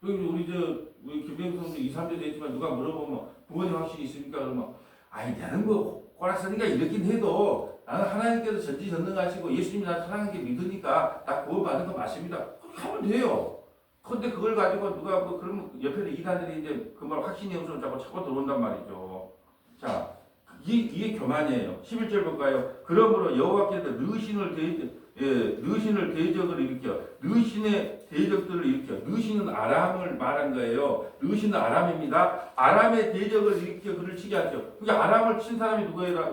우리 김병성도 2, 3대 됐지만 누가 물어보면 부모님 확신이 있습니까? 그러면 나는 뭐 꼬라서니까 이렇긴 해도 나는 하나님께서 전지전능하시고 예수님이 나 사랑하는 게 믿으니까 나 구원받는 거 맞습니다. 그렇게 하면 돼요. 그런데 그걸 가지고 누가 그러면 옆에는 이단들이 이제 그 말 확신이 없으면 자꾸 들어온단 말이죠. 자, 이게 교만이에요. 11절 볼까요? 그러므로 여호와께서 느신을 대적을 일으켜 느신의 대적들을 일으켜 느신은 아람을 말한 거예요. 느신은 아람입니다. 아람의 대적을 일으켜 그를 치게 하죠. 그게 아람을 친 사람이 누구라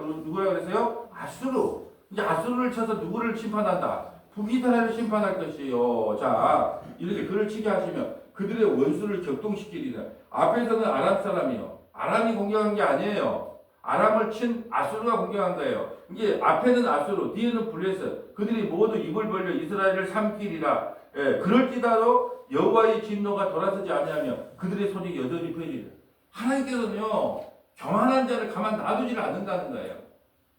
그랬어요? 아수르. 이제 아수르를 쳐서 누구를 심판한다? 북이스라엘을 심판할 것이요. 자, 이렇게 그를 치게 하시면 그들의 원수를 격동시키리라. 앞에서는 아람 사람이요. 아람이 공격한 게 아니에요. 아람을 친 아수르가 공격한 거예요. 이게 앞에는 아수르, 뒤에는 블레셋. 그들이 모두 입을 벌려 이스라엘을 삼키리라. 그럴지라도 여호와의 진노가 돌아서지 아니하며 그들의 손이 여전히 펴지리라. 하나님께서는요, 교만한 자를 가만 놔두지를 않는다는 거예요.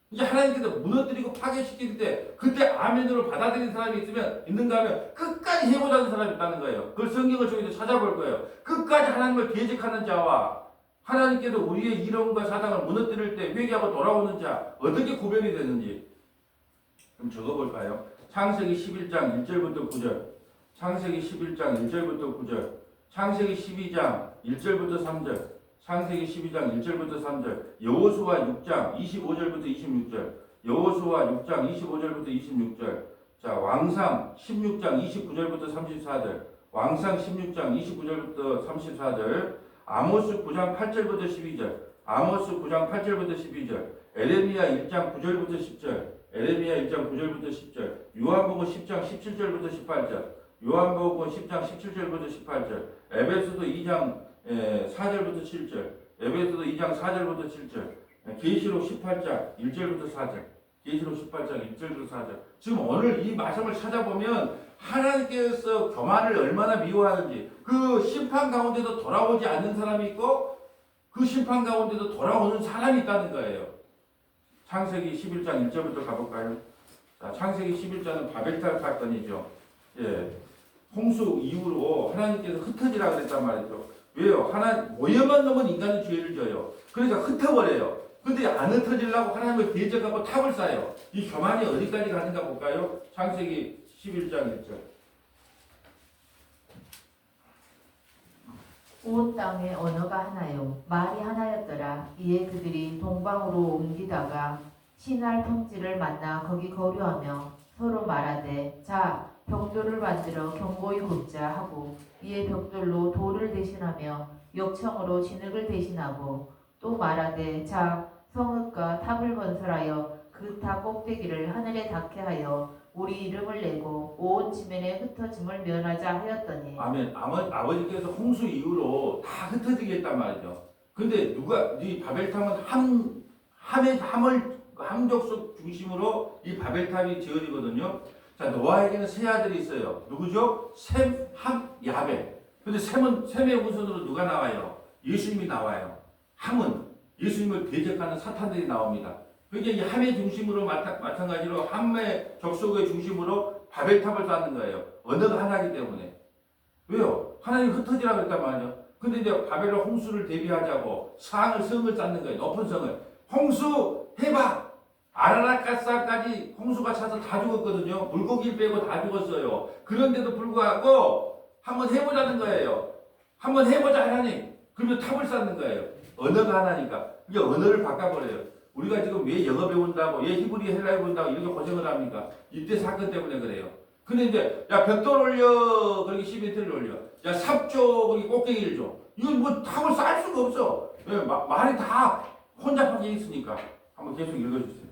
이제 하나님께서 무너뜨리고 파괴시킬 때 그때 아멘으로 받아들인 사람이 있는가 하면 끝까지 해보자는 사람이 있다는 거예요. 그걸 성경을 통해서 찾아볼 거예요. 끝까지 하나님을 대적하는 자와 하나님께서 우리의 이론과 사상을 무너뜨릴 때 회개하고 돌아오는 자 어떻게 구별이 되는지 좀 적어볼까요? 창세기 11장 1절부터 9절, 창세기 11장 1절부터 9절, 창세기 12장 1절부터 3절, 창세기 12장 1절부터 3절, 여호수아 6장 25절부터 26절, 여호수아 6장 25절부터 26절, 자 왕상 16장 29절부터 34절, 왕상 16장 29절부터 34절, 아모스 9장 8절부터 12절, 아모스 9장 8절부터 12절, 에레미야 1장 9절부터 10절, 에레미야 1장 9절부터 10절, 요한복음 10장 17절부터 18절, 요한복음 10장 17절부터 18절, 에베소서 2장 4절부터 7절, 에베소서 2장 4절부터 7절, 계시록 18장 1절부터 4절, 계시록 18장 1절부터 4절. 지금 오늘 이 말씀을 찾아보면 하나님께서 교만을 얼마나 미워하는지, 그 심판 가운데도 돌아오지 않는 사람이 있고 그 심판 가운데도 돌아오는 사람이 있다는 거예요. 창세기 11장 1절부터 가볼까요? 자, 창세기 11장은 바벨탑 사건이죠. 예, 홍수 이후로 하나님께서 흩어지라 그랬단 말이죠. 왜요? 오염만 넘은 인간은 죄를 져요. 그러니까 흩어버려요. 근데 안 흩어지려고 하나님을 대적하고 탑을 쌓아요. 이 교만이 어디까지 가는가 볼까요? 창세기 11장 1절. 온 땅에 언어가 하나요 말이 하나였더라. 이에 그들이 동방으로 옮기다가 신할 평지를 만나 거기 거류하며 서로 말하되 자 벽돌을 만들어 견고히 굽자 하고 이에 벽돌로 돌을 대신하며 역청으로 진흙을 대신하고 또 말하되 자 성읍과 탑을 건설하여 그 탑 꼭대기를 하늘에 닿게 하여 우리 이름을 내고 온 지면에 흩어짐을 면하자 하였더니 아멘. 아버지께서 홍수 이후로 다 흩어지게 했단 말이죠. 근데 이 바벨탑은 함족속 중심으로 이 바벨탑이 지어지거든요. 자, 노아에게는 세 아들이 있어요. 누구죠? 셈, 함, 야벳. 근데 셈의 후손으로 누가 나와요? 예수님이 나와요. 함은 예수님을 대적하는 사탄들이 나옵니다. 그러니까 이 함의 중심으로 마찬가지로 함의 족속의 중심으로 바벨탑을 쌓는 거예요. 언어가 하나이기 때문에. 왜요? 하나님 흩어지라 그랬단 말이죠. 근데 이제 바벨론 홍수를 대비하자고 성을 쌓는 거예요. 높은 성을. 홍수 해봐! 아라라카사까지 홍수가 차서 다 죽었거든요. 물고기 빼고 다 죽었어요. 그런데도 불구하고 한번 해보자는 거예요. 한번 해보자 하나님. 그러면 탑을 쌓는 거예요. 언어가 하나니까. 이게 언어를 바꿔버려요. 우리가 지금 왜 영어 배운다고, 왜 히브리 헬라어 배운다고 이렇게 고생을 합니까? 이때 사건 때문에 그래요. 근데 이제 야 벽돌 올려, 그렇게 시멘트를 올려. 야 삽줘, 거기 꼭대기를 줘. 이건 뭐 탑을 쌓을 수가 없어. 왜? 말이 다 혼잡하게 있으니까. 한번 계속 읽어주세요.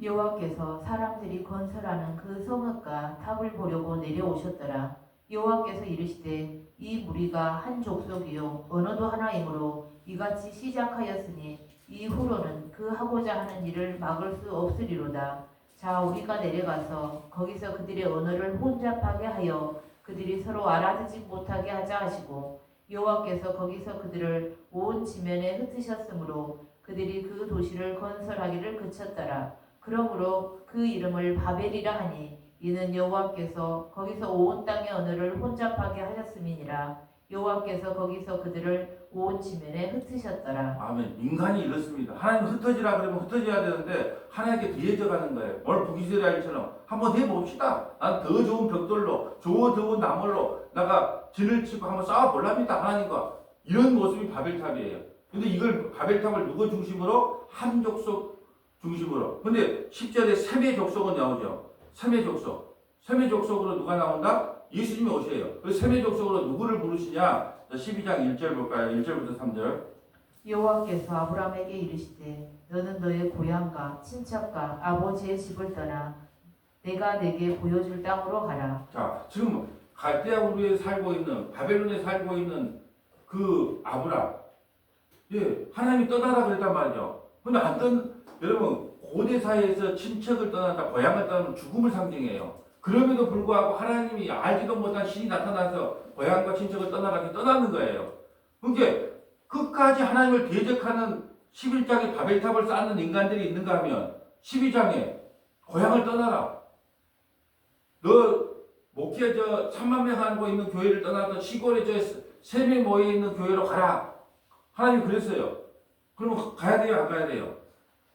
여호와께서 사람들이 건설하는 그 성읍과 탑을 보려고 내려오셨더라. 여호와께서 이르시되 이 무리가 한 족속이요 언어도 하나이므로 이같이 시작하였으니 이후로는 그 하고자 하는 일을 막을 수 없으리로다. 자 우리가 내려가서 거기서 그들의 언어를 혼잡하게 하여 그들이 서로 알아듣지 못하게 하자 하시고 여호와께서 거기서 그들을 온 지면에 흩으셨으므로 그들이 그 도시를 건설하기를 그쳤더라. 그러므로 그 이름을 바벨이라 하니 이는 여호와께서 거기서 온 땅의 언어를 혼잡하게 하셨음이니라. 여호와께서 거기서 그들을 온 지면에 흩으셨더라. 아멘. 인간이 이렇습니다. 하나님 흩어지라 그러면 흩어져야 되는데 하나님께 대적하는 거예요. 오늘 북이스라엘처럼 한번 해봅시다. 난 더 좋은 벽돌로, 더 좋은 나물로 내가 진을 치고 한번 싸워볼랍니다. 하나님과. 이런 모습이 바벨탑이에요. 근데 이걸 바벨탑을 누구 중심으로? 함족속 중심으로. 근데 10절에 셈의 족속은 나오죠. 셈의 족속. 셈의 족속으로 누가 나온다? 예수님이 오셔요. 그 셈의 족속으로 누구를 부르시냐? 12장 1절 볼까요? 1절부터 3절. 여호와께서 아브라함에게 이르시되 너는 너의 고향과 친척과 아버지의 집을 떠나 내가 내게 보여줄 땅으로 가라. 자, 지금 갈대아 우르에 살고 있는, 바벨론에 살고 있는 그 아브람. 예, 하나님이 떠나라 그랬단 말이죠. 근데 여러분, 고대 사회에서 친척을 떠났다, 고향을 떠나면 죽음을 상징해요. 그럼에도 불구하고 하나님이 알지도 못한 신이 나타나서 고향과 친척을 떠나라고 떠나는 거예요. 그러니까 끝까지 하나님을 대적하는 11장에 바벨탑을 쌓는 인간들이 있는가 하면 12장에 고향을 떠나라. 너 목회 3만 명 하고 있는 교회를 떠나서 시골에 3명 모여 있는 교회로 가라. 하나님이 그랬어요. 그러면 가야 돼요, 안 가야 돼요?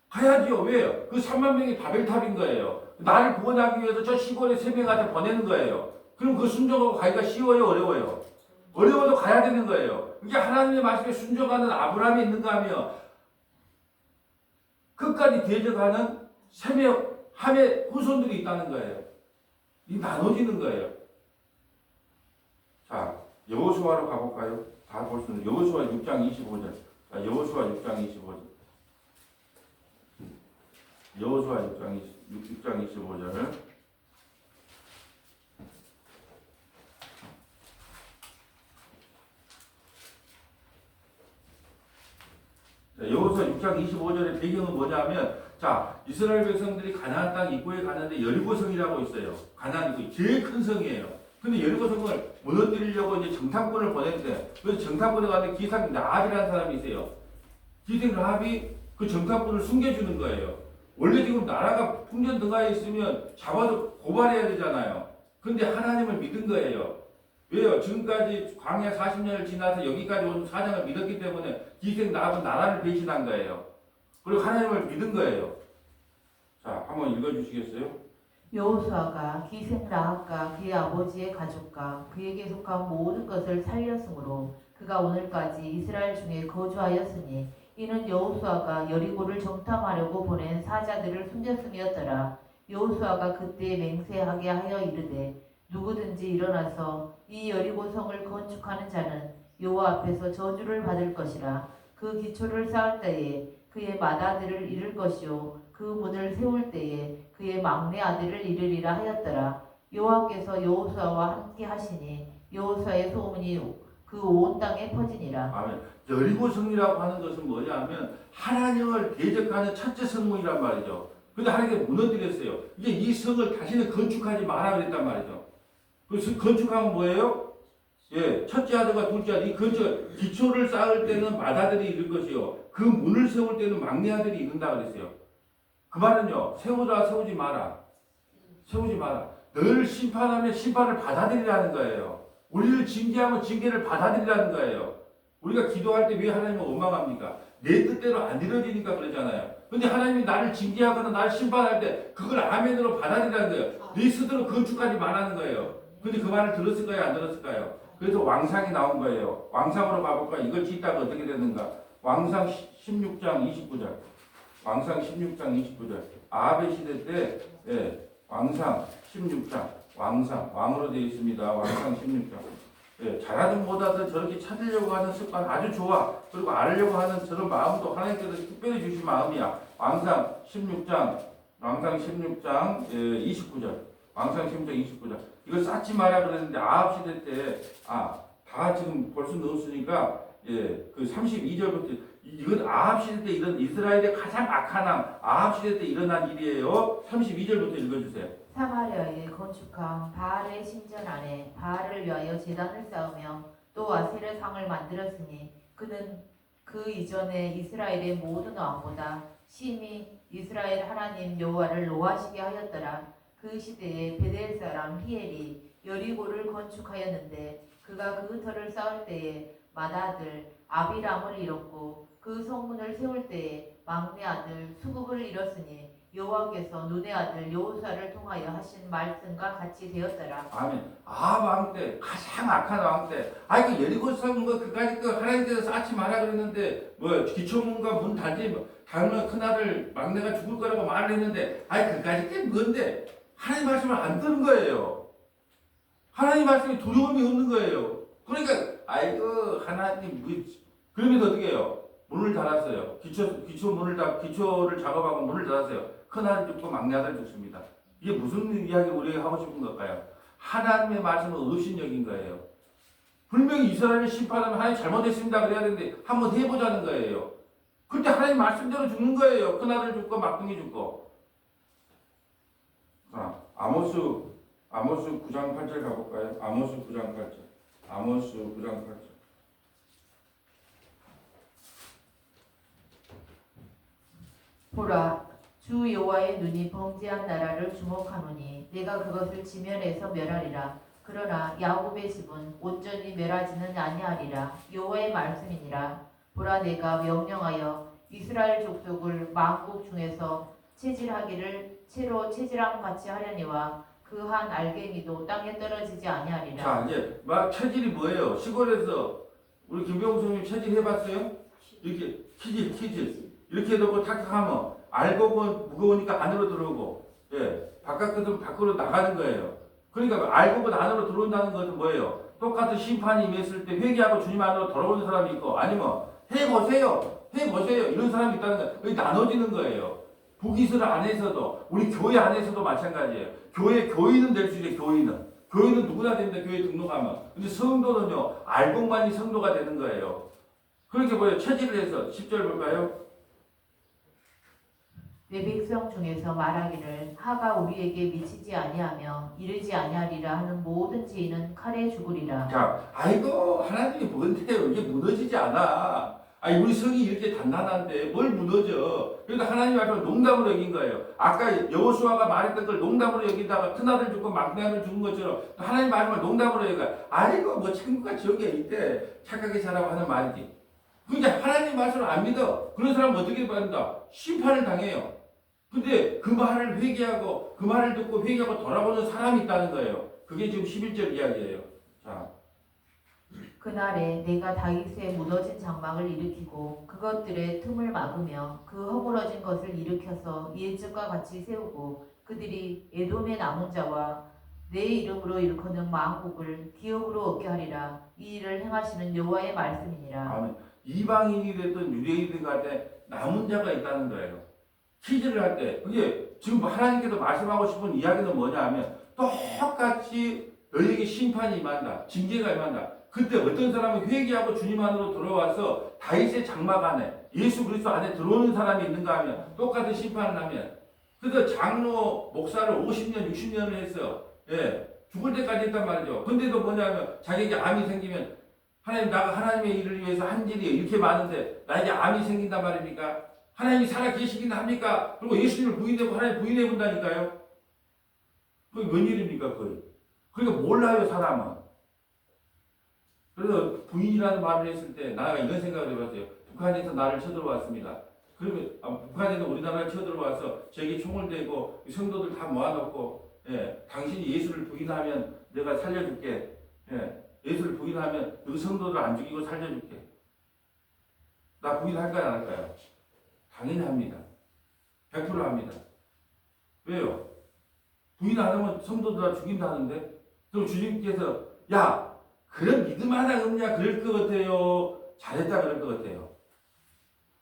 가야죠. 왜요? 그 3만 명이 바벨탑인 거예요. 나를 구원하기 위해서 저 시골에 3명한테 보내는 거예요. 그럼 그 순종하고 가기가 쉬워요, 어려워요? 어려워도 가야 되는 거예요. 이게 하나님의 말씀에 순종하는 아브라함이 있는가 하며 끝까지 대적하는 3명, 함의 후손들이 있다는 거예요. 이 나눠지는 거예요. 자, 여호수아로 가볼까요? 다 볼 수 있는 여호수아 6장 25절. 자, 여호수아 6장 25절. 여호수아 6장 25절. 여호수아 6장 25절의 배경은 뭐냐면, 자, 이스라엘 백성들이 가나안 땅 입구에 가는데 여리고성이라고 있어요. 가나안 입구 제일 큰 성이에요. 근데 여리고성을 무너뜨리려고 이제 정탐꾼을 보냈는데, 그래서 정탐꾼에 가는데 기상 라합이라는 사람이 있어요. 기생 라합이 그 정탐꾼을 숨겨주는 거예요. 원래 지금 나라가 풍전등하에 있으면 잡아서 고발해야 되잖아요. 근데 하나님을 믿은 거예요. 왜요? 지금까지 광야 40년을 지나서 여기까지 온 사장을 믿었기 때문에 기생 라합은 나라를 배신한 거예요. 그리고 하나님을 믿은 거예요. 자, 한번 읽어주시겠어요? 여호수아가 기생 라합과 그의 아버지의 가족과 그에게 속한 모든 것을 살렸으므로 그가 오늘까지 이스라엘 중에 거주하였으니 이는 여호수아가 여리고를 정탐하려고 보낸 사자들을 숨겼음이었더라. 여호수아가 그때 맹세하게 하여 이르되 누구든지 일어나서 이 여리고 성을 건축하는 자는 여호와 앞에서 저주를 받을 것이라. 그 기초를 쌓을 때에 그의 맏아들을 잃을 것이요 그 문을 세울 때에 그의 막내 아들을 잃으리라 하였더라. 여호와께서 여호수아와 함께 하시니 여호수아의 소문이 그 온 땅에 퍼지니라. 아멘. 여리고 성이라고 하는 것은 뭐냐면 하나님을 대적하는 첫째 성문이란 말이죠. 근데 하나님께 무너뜨렸어요. 이제 이 성을 다시는 건축하지 마라 그랬단 말이죠. 그래서 건축하면 뭐예요? 예, 첫째 아들과 둘째 아들, 이 기초를 쌓을 때는 맏아들이 잃을 것이요. 그 문을 세울 때는 막내 아들이 잃는다 그랬어요. 그 말은요, 세우지 마라. 세우지 마라. 늘 심판하면 심판을 받아들이라는 거예요. 우리를 징계하면 징계를 받아들이라는 거예요. 우리가 기도할 때 왜 하나님을 원망합니까? 내 뜻대로 안 이루어지니까 그러잖아요. 근데 하나님이 나를 징계하거나 나를 심판할 때 그걸 아멘으로 받아들이라는 거예요. 네 스스로 건축하지 말라는 거예요. 근데 그 말을 들었을까요? 안 들었을까요? 그래서 왕상이 나온 거예요. 왕상으로 가볼까? 이걸 짓다가 어떻게 되는가? 왕상 16장 29절. 왕상 16장 29절. 아합의 시대 때, 예, 왕상 16장. 왕으로 되어 있습니다. 왕상 16장. 예, 잘하든 못하든 저렇게 찾으려고 하는 습관 아주 좋아. 그리고 알려고 하는 저런 마음도 하나님께서 특별히 주신 마음이야. 왕상 16장, 예, 29절. 왕상 16장 29절. 이거 쌓지 마라 그랬는데 아합 시대 때, 다 지금 벌써 넣었으니까, 예, 그 32절부터, 이건 아합 시대 때 이런 이스라엘의 가장 악한 왕, 아합 시대 때 일어난 일이에요. 32절부터 읽어주세요. 사마리아에 건축한 바알의 신전 안에 바알을 위하여 제단을 쌓으며 또 아세르 상을 만들었으니 그는 그 이전에 이스라엘의 모든 왕보다 심히 이스라엘 하나님 여호와를 노하시게 하였더라. 그 시대에 베델 사람 히엘이 여리고를 건축하였는데 그가 그 터를 쌓을 때에 맏아들 아비람을 잃었고 그 성문을 세울 때에 막내 아들 수굽을 잃었으니 여호와께서 눈의 아들 여호수아를 통하여 하신 말씀과 같이 되었더라. 아멘. 아합 왕 때 가장 악한 왕 때, 그 여리고 성 그까지 하나님께서 쌓지 마라 그랬는데 기초문과 문 단지 당연히 큰 아들 막내가 죽을 거라고 말을 했는데, 그까지 게 뭔데? 하나님 말씀을 안 듣는 거예요. 하나님 말씀에 두려움이 없는 거예요. 그러니까 하나님 그러면서 어떻게 해요? 문을 닫았어요. 기초를 작업하고 문을 닫았어요. 큰 아들 죽고 막내 아들 죽습니다. 이게 무슨 이야기 우리에게 하고 싶은 걸까요? 하나님의 말씀은 업신여긴 거예요. 분명히 이스라엘을 심판하면 하나님 잘못했습니다 그래야 되는데 한번 해보자는 거예요. 그때 하나님 말씀대로 죽는 거예요. 큰 아들 죽고 막둥이 죽고. 아모스 9장 8절 가볼까요? 아모스 9장 8절. 보라, 주 여호와의 눈이 범죄한 나라를 주목하노니 내가 그것을 지면에서 멸하리라. 그러나 야곱의 집은 온전히 멸하지는 아니하리라. 여호와의 말씀이니라. 보라, 내가 명령하여 이스라엘 족속을 만국 중에서 체질하기를 채로 체질함 같이 하려니와 그 한 알갱이도 땅에 떨어지지 아니하리라. 자, 이제 막 체질이 뭐예요? 시골에서 우리 김병우 선생님 체질 해봤어요? 이렇게 키질 이렇게 놓고 탁탁하면 알곡은 무거우니까 안으로 들어오고, 예, 바깥은 밖으로 나가는 거예요. 그러니까 알곡은 안으로 들어온다는 것은 뭐예요? 똑같은 심판이 임했을 때 회개하고 주님 안으로 돌아오는 사람이 있고, 아니면 해보세요 이런 사람이 있다는 거예요. 그게 나눠지는 거예요. 북이스라엘 안에서도, 우리 교회 안에서도 마찬가지예요. 교인은 될 수 있어요. 교인은 누구나 됩니다. 교회 등록하면. 근데 성도는요, 알곡만이 성도가 되는 거예요. 그렇게 뭐예요? 체질을 해서 10절 볼까요? 내 백성 중에서 말하기를 하가 우리에게 미치지 아니하며 이르지 아니하리라 하는 모든 죄인은 칼에 죽으리라. 자, 아이고 하나님이 뭔데요? 이게 무너지지 않아. 아니 우리 성이 이렇게 단단한데 뭘 무너져? 그러니까 하나님 앞에 농담으로 여긴 거예요. 아까 여호수아가 말했던 걸 농담으로 여기다가 큰아들 죽고 막내아들 죽은 것처럼 하나님 말씀을 농담으로 여기가. 아이고 뭐 천국과 지옥에 있대. 착하게 살라고 하는 말이지. 그러니까 하나님 말씀을 안 믿어. 그런 사람은 어떻게 받는다? 심판을 당해요. 근데 그 말을 회개하고 그 말을 듣고 회개하고 돌아오는 사람이 있다는 거예요. 그게 지금 11절 이야기예요. 자, 그날에 내가 다윗의 무너진 장막을 일으키고 그것들의 틈을 막으며 그 허물어진 것을 일으켜서 옛적과 같이 세우고 그들이 에돔의 남은 자와 내 이름으로 일컫는 만국을 기업으로 얻게 하리라. 이 일을 행하시는 여호와의 말씀이니라. 아멘. 이방인이 됐든 유대인이 간에 남은 자가 있다는 거예요. 키즈를 할 때 그게 지금 하나님께서 말씀하고 싶은 이야기는 뭐냐 하면 똑같이 너희에게 심판이 임한다. 징계가 임한다. 그때 어떤 사람은 회개하고 주님 안으로 돌아와서 다윗의 장막 안에 예수 그리스도 안에 들어오는 사람이 있는가 하면 똑같은 심판을 하면 그래서 장로 목사를 50년 60년을 했어. 예, 죽을 때까지 했단 말이죠. 근데도 뭐냐면 자기에게 암이 생기면 하나님 나가 하나님의 일을 위해서 한 일이 이렇게 많은데 나에게 암이 생긴단 말입니까? 하나님이 살아 계시긴 합니까? 그리고 예수님을 부인하고 하나님 부인해 본다니까요. 그게 웬일입니까 그게? 그러니까 몰라요 사람은. 그래서 부인이라는 말을 했을 때 나가 이런 생각을 해봤어요. 북한에서 나를 쳐들어왔습니다. 그러면 북한에서 우리나라를 쳐들어와서 제게 총을 대고 성도들 다 모아놓고 예, 당신이 예수를 부인하면 내가 살려줄게. 예, 예수를 부인하면 그 성도들 안 죽이고 살려줄게. 나 부인할까요 안 할까요? 당연히 합니다. 100% 합니다. 왜요? 부인 안 하면 성도들 다 죽인다는데? 그럼 주님께서 야 그런 믿음 하나 없냐 그럴 것 같아요. 잘했다 그럴 것 같아요.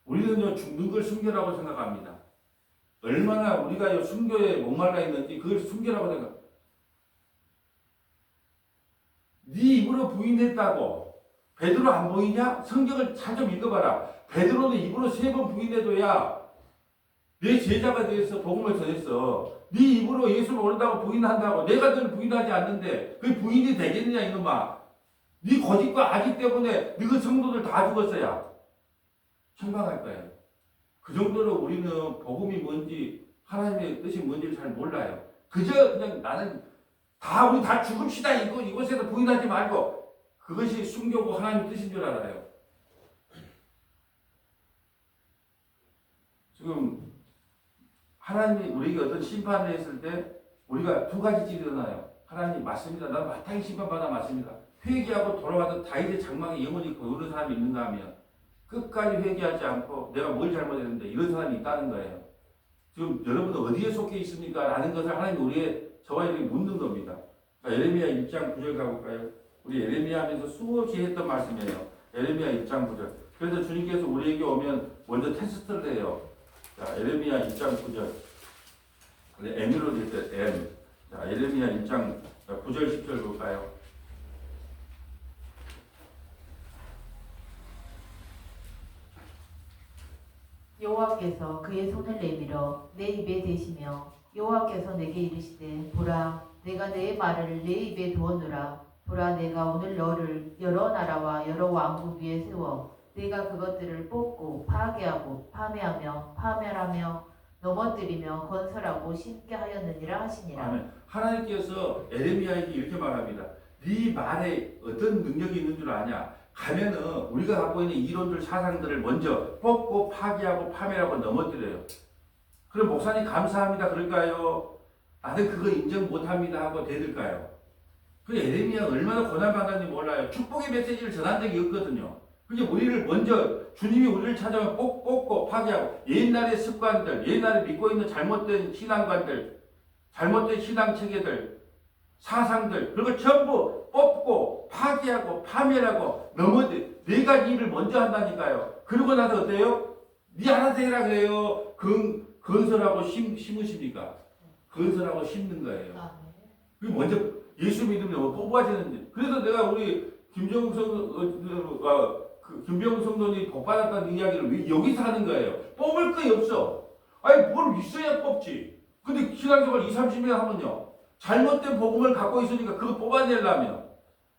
우리는요 죽는 걸 순교라고 생각합니다. 얼마나 우리가 순교에 목말라 있는지 그걸 순교라고 생각. 네 입으로 부인했다고 베드로 안 보이냐? 성경을 잘 좀 읽어봐라. 베드로는 입으로 3번 부인해도야 내 제자가 되어서 복음을 전했어. 네 입으로 예수를 모른다고 부인한다고 내가 너를 부인하지 않는데 그게 부인이 되겠느냐 이놈아. 네 거짓과 악의 때문에 너희 성도들 다 죽었어야 실망할 거예요. 그 정도로 우리는 복음이 뭔지 하나님의 뜻이 뭔지를 잘 몰라요. 그저 그냥 나는 우리 다 죽읍시다 이곳에서 부인하지 말고 그것이 순교고 하나님의 뜻인 줄 알아요. 지금 하나님이 우리에게 어떤 심판을 했을 때 우리가 2가지 질이 일어나요. 하나님 맞습니다. 나는 마땅히 심판받아 맞습니다. 회개하고 돌아와서 다윗의 장막에 영원히 거두는 사람이 있는가 하면 끝까지 회개하지 않고 내가 뭘 잘못했는데 이런 사람이 있다는 거예요. 지금 여러분은 어디에 속해 있습니까? 라는 것을 하나님 저와 여러분이 묻는 겁니다. 자, 예레미야 1장 9절 가볼까요? 우리 예레미야 하면서 수없이 했던 말씀이에요. 예레미야 1장 9절. 그래서 주님께서 우리에게 오면 먼저 테스트를 해요. 자, 예레미야 1장 9절. M으로 될 때 M. 자, 예레미야 1장 9절 10절 볼까요? 여호와께서 그의 손을 내밀어 내 입에 대시며 여호와께서 내게 이르시되 보라 내가 내 말을 내 입에 두었노라. 보라 내가 오늘 너를 여러 나라와 여러 왕국 위에 세워 내가 그것들을 뽑고 파괴하고 파멸하며 넘어뜨리며 건설하고 심게 하였느니라 하시니라. 아멘. 하나님께서 에레미야에게 이렇게 말합니다. 네 말에 어떤 능력이 있는 줄 아냐? 가면은 우리가 갖고 있는 이론들, 사상들을 먼저 뽑고 파괴하고 파멸하고 넘어뜨려요. 그럼 목사님 감사합니다 그럴까요? 나는 그거 인정 못합니다 하고 대들까요? 그 에레미야가 얼마나 고난받았는지 몰라요. 축복의 메시지를 전한 적이 없거든요. 그게 우리를 먼저 주님이 우리를 찾아오면 뽑고 파괴하고 옛날의 습관들, 옛날에 믿고 있는 잘못된 신앙관들, 잘못된 신앙 체계들, 사상들, 그리고 전부 뽑고 파괴하고 파멸하고 넘어뜨려. 내가 이 일을 먼저 한다니까요. 그러고 나서 어때요? 네 알아서 해라 그래요. 건설하고 심으십니까? 건설하고 심는 거예요. 그게 먼저 예수 믿으면 뽑아지는데. 그래서 내가 우리 김병웅 성도님 복 받았다는 이야기를 왜 여기서 하는 거예요? 뽑을 거 없어. 아니 뭘 있어야 뽑지. 근데 신앙생활 20-30년 하면요. 잘못된 복음을 갖고 있으니까 그거 뽑아내려면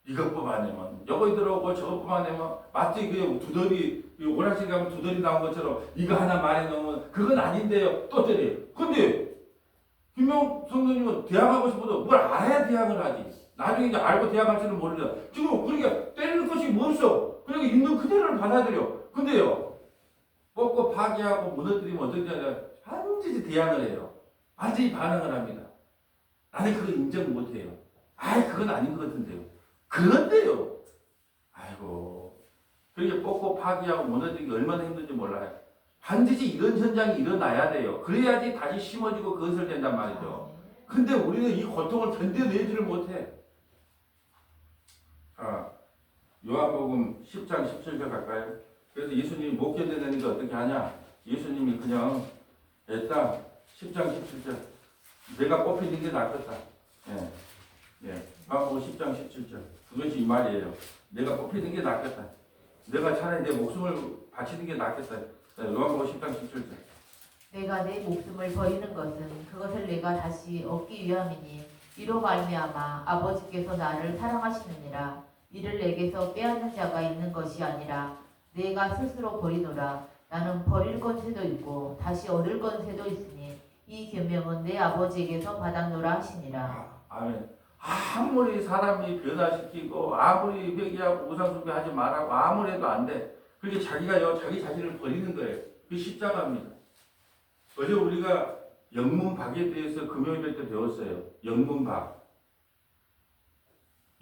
이거 뽑아내면 여기 들어오고 저거 뽑아내면 마치 그 두더리 오락실 가면 두더리 나온 것처럼 이거 하나 말해 놓으면 그건 아닌데요. 또 때려. 근데 김병웅 성도님은 대항하고 싶어도 뭘 알아야 대항을 하지. 나중에 이제 알고 대항할 줄은 모르잖아. 지금 그러니까 때릴 것이 뭐 없어. 그러니까 있는 그대로를 받아들여. 근데요. 뽑고 파괴하고 무너뜨리면 어떻게 하냐. 반드시 대항을 해요. 완전히 반항을 합니다. 나는 그거 인정 못해요. 아이 그건 아닌 것 같은데요. 그런데요. 아이고. 그렇게 뽑고 파괴하고 무너뜨리기 얼마나 힘든지 몰라요. 반드시 이런 현장이 일어나야 돼요. 그래야지 다시 심어지고 건설된단 말이죠. 근데 우리는 이 고통을 견뎌내지를 못해. 요한복음 10장 17절 갈까요? 그래서 예수님이 못 견뎌내니까 어떻게 하냐? 예수님이 그냥 일단 10장 17절 내가 뽑히는 게 낫겠다. 요한복음 10장 17절 그것이 이 말이에요. 내가 뽑히는 게 낫겠다. 내가 차라리 내 목숨을 바치는 게 낫겠다. 요한복음 10장 17절 내가 내 목숨을 버리는 것은 그것을 내가 다시 얻기 위함이니 이로 말미암아 아버지께서 나를 사랑하시느니라. 이를 내게서 빼앗는 자가 있는 것이 아니라 내가 스스로 버리노라. 나는 버릴 권세도 있고 다시 얻을 권세도 있으니 이 계명은 내 아버지에게서 받았노라 하시니라. 아멘. 아무리 사람이 변화시키고 아무리 회개하고 우상숭배하지 말라고 아무리 해도 안 돼. 그렇게 자기가 자기 자신을 버리는 거예요. 그 십자가입니다. 어제 우리가 영문박에 대해서 금요일 때 배웠어요. 영문박.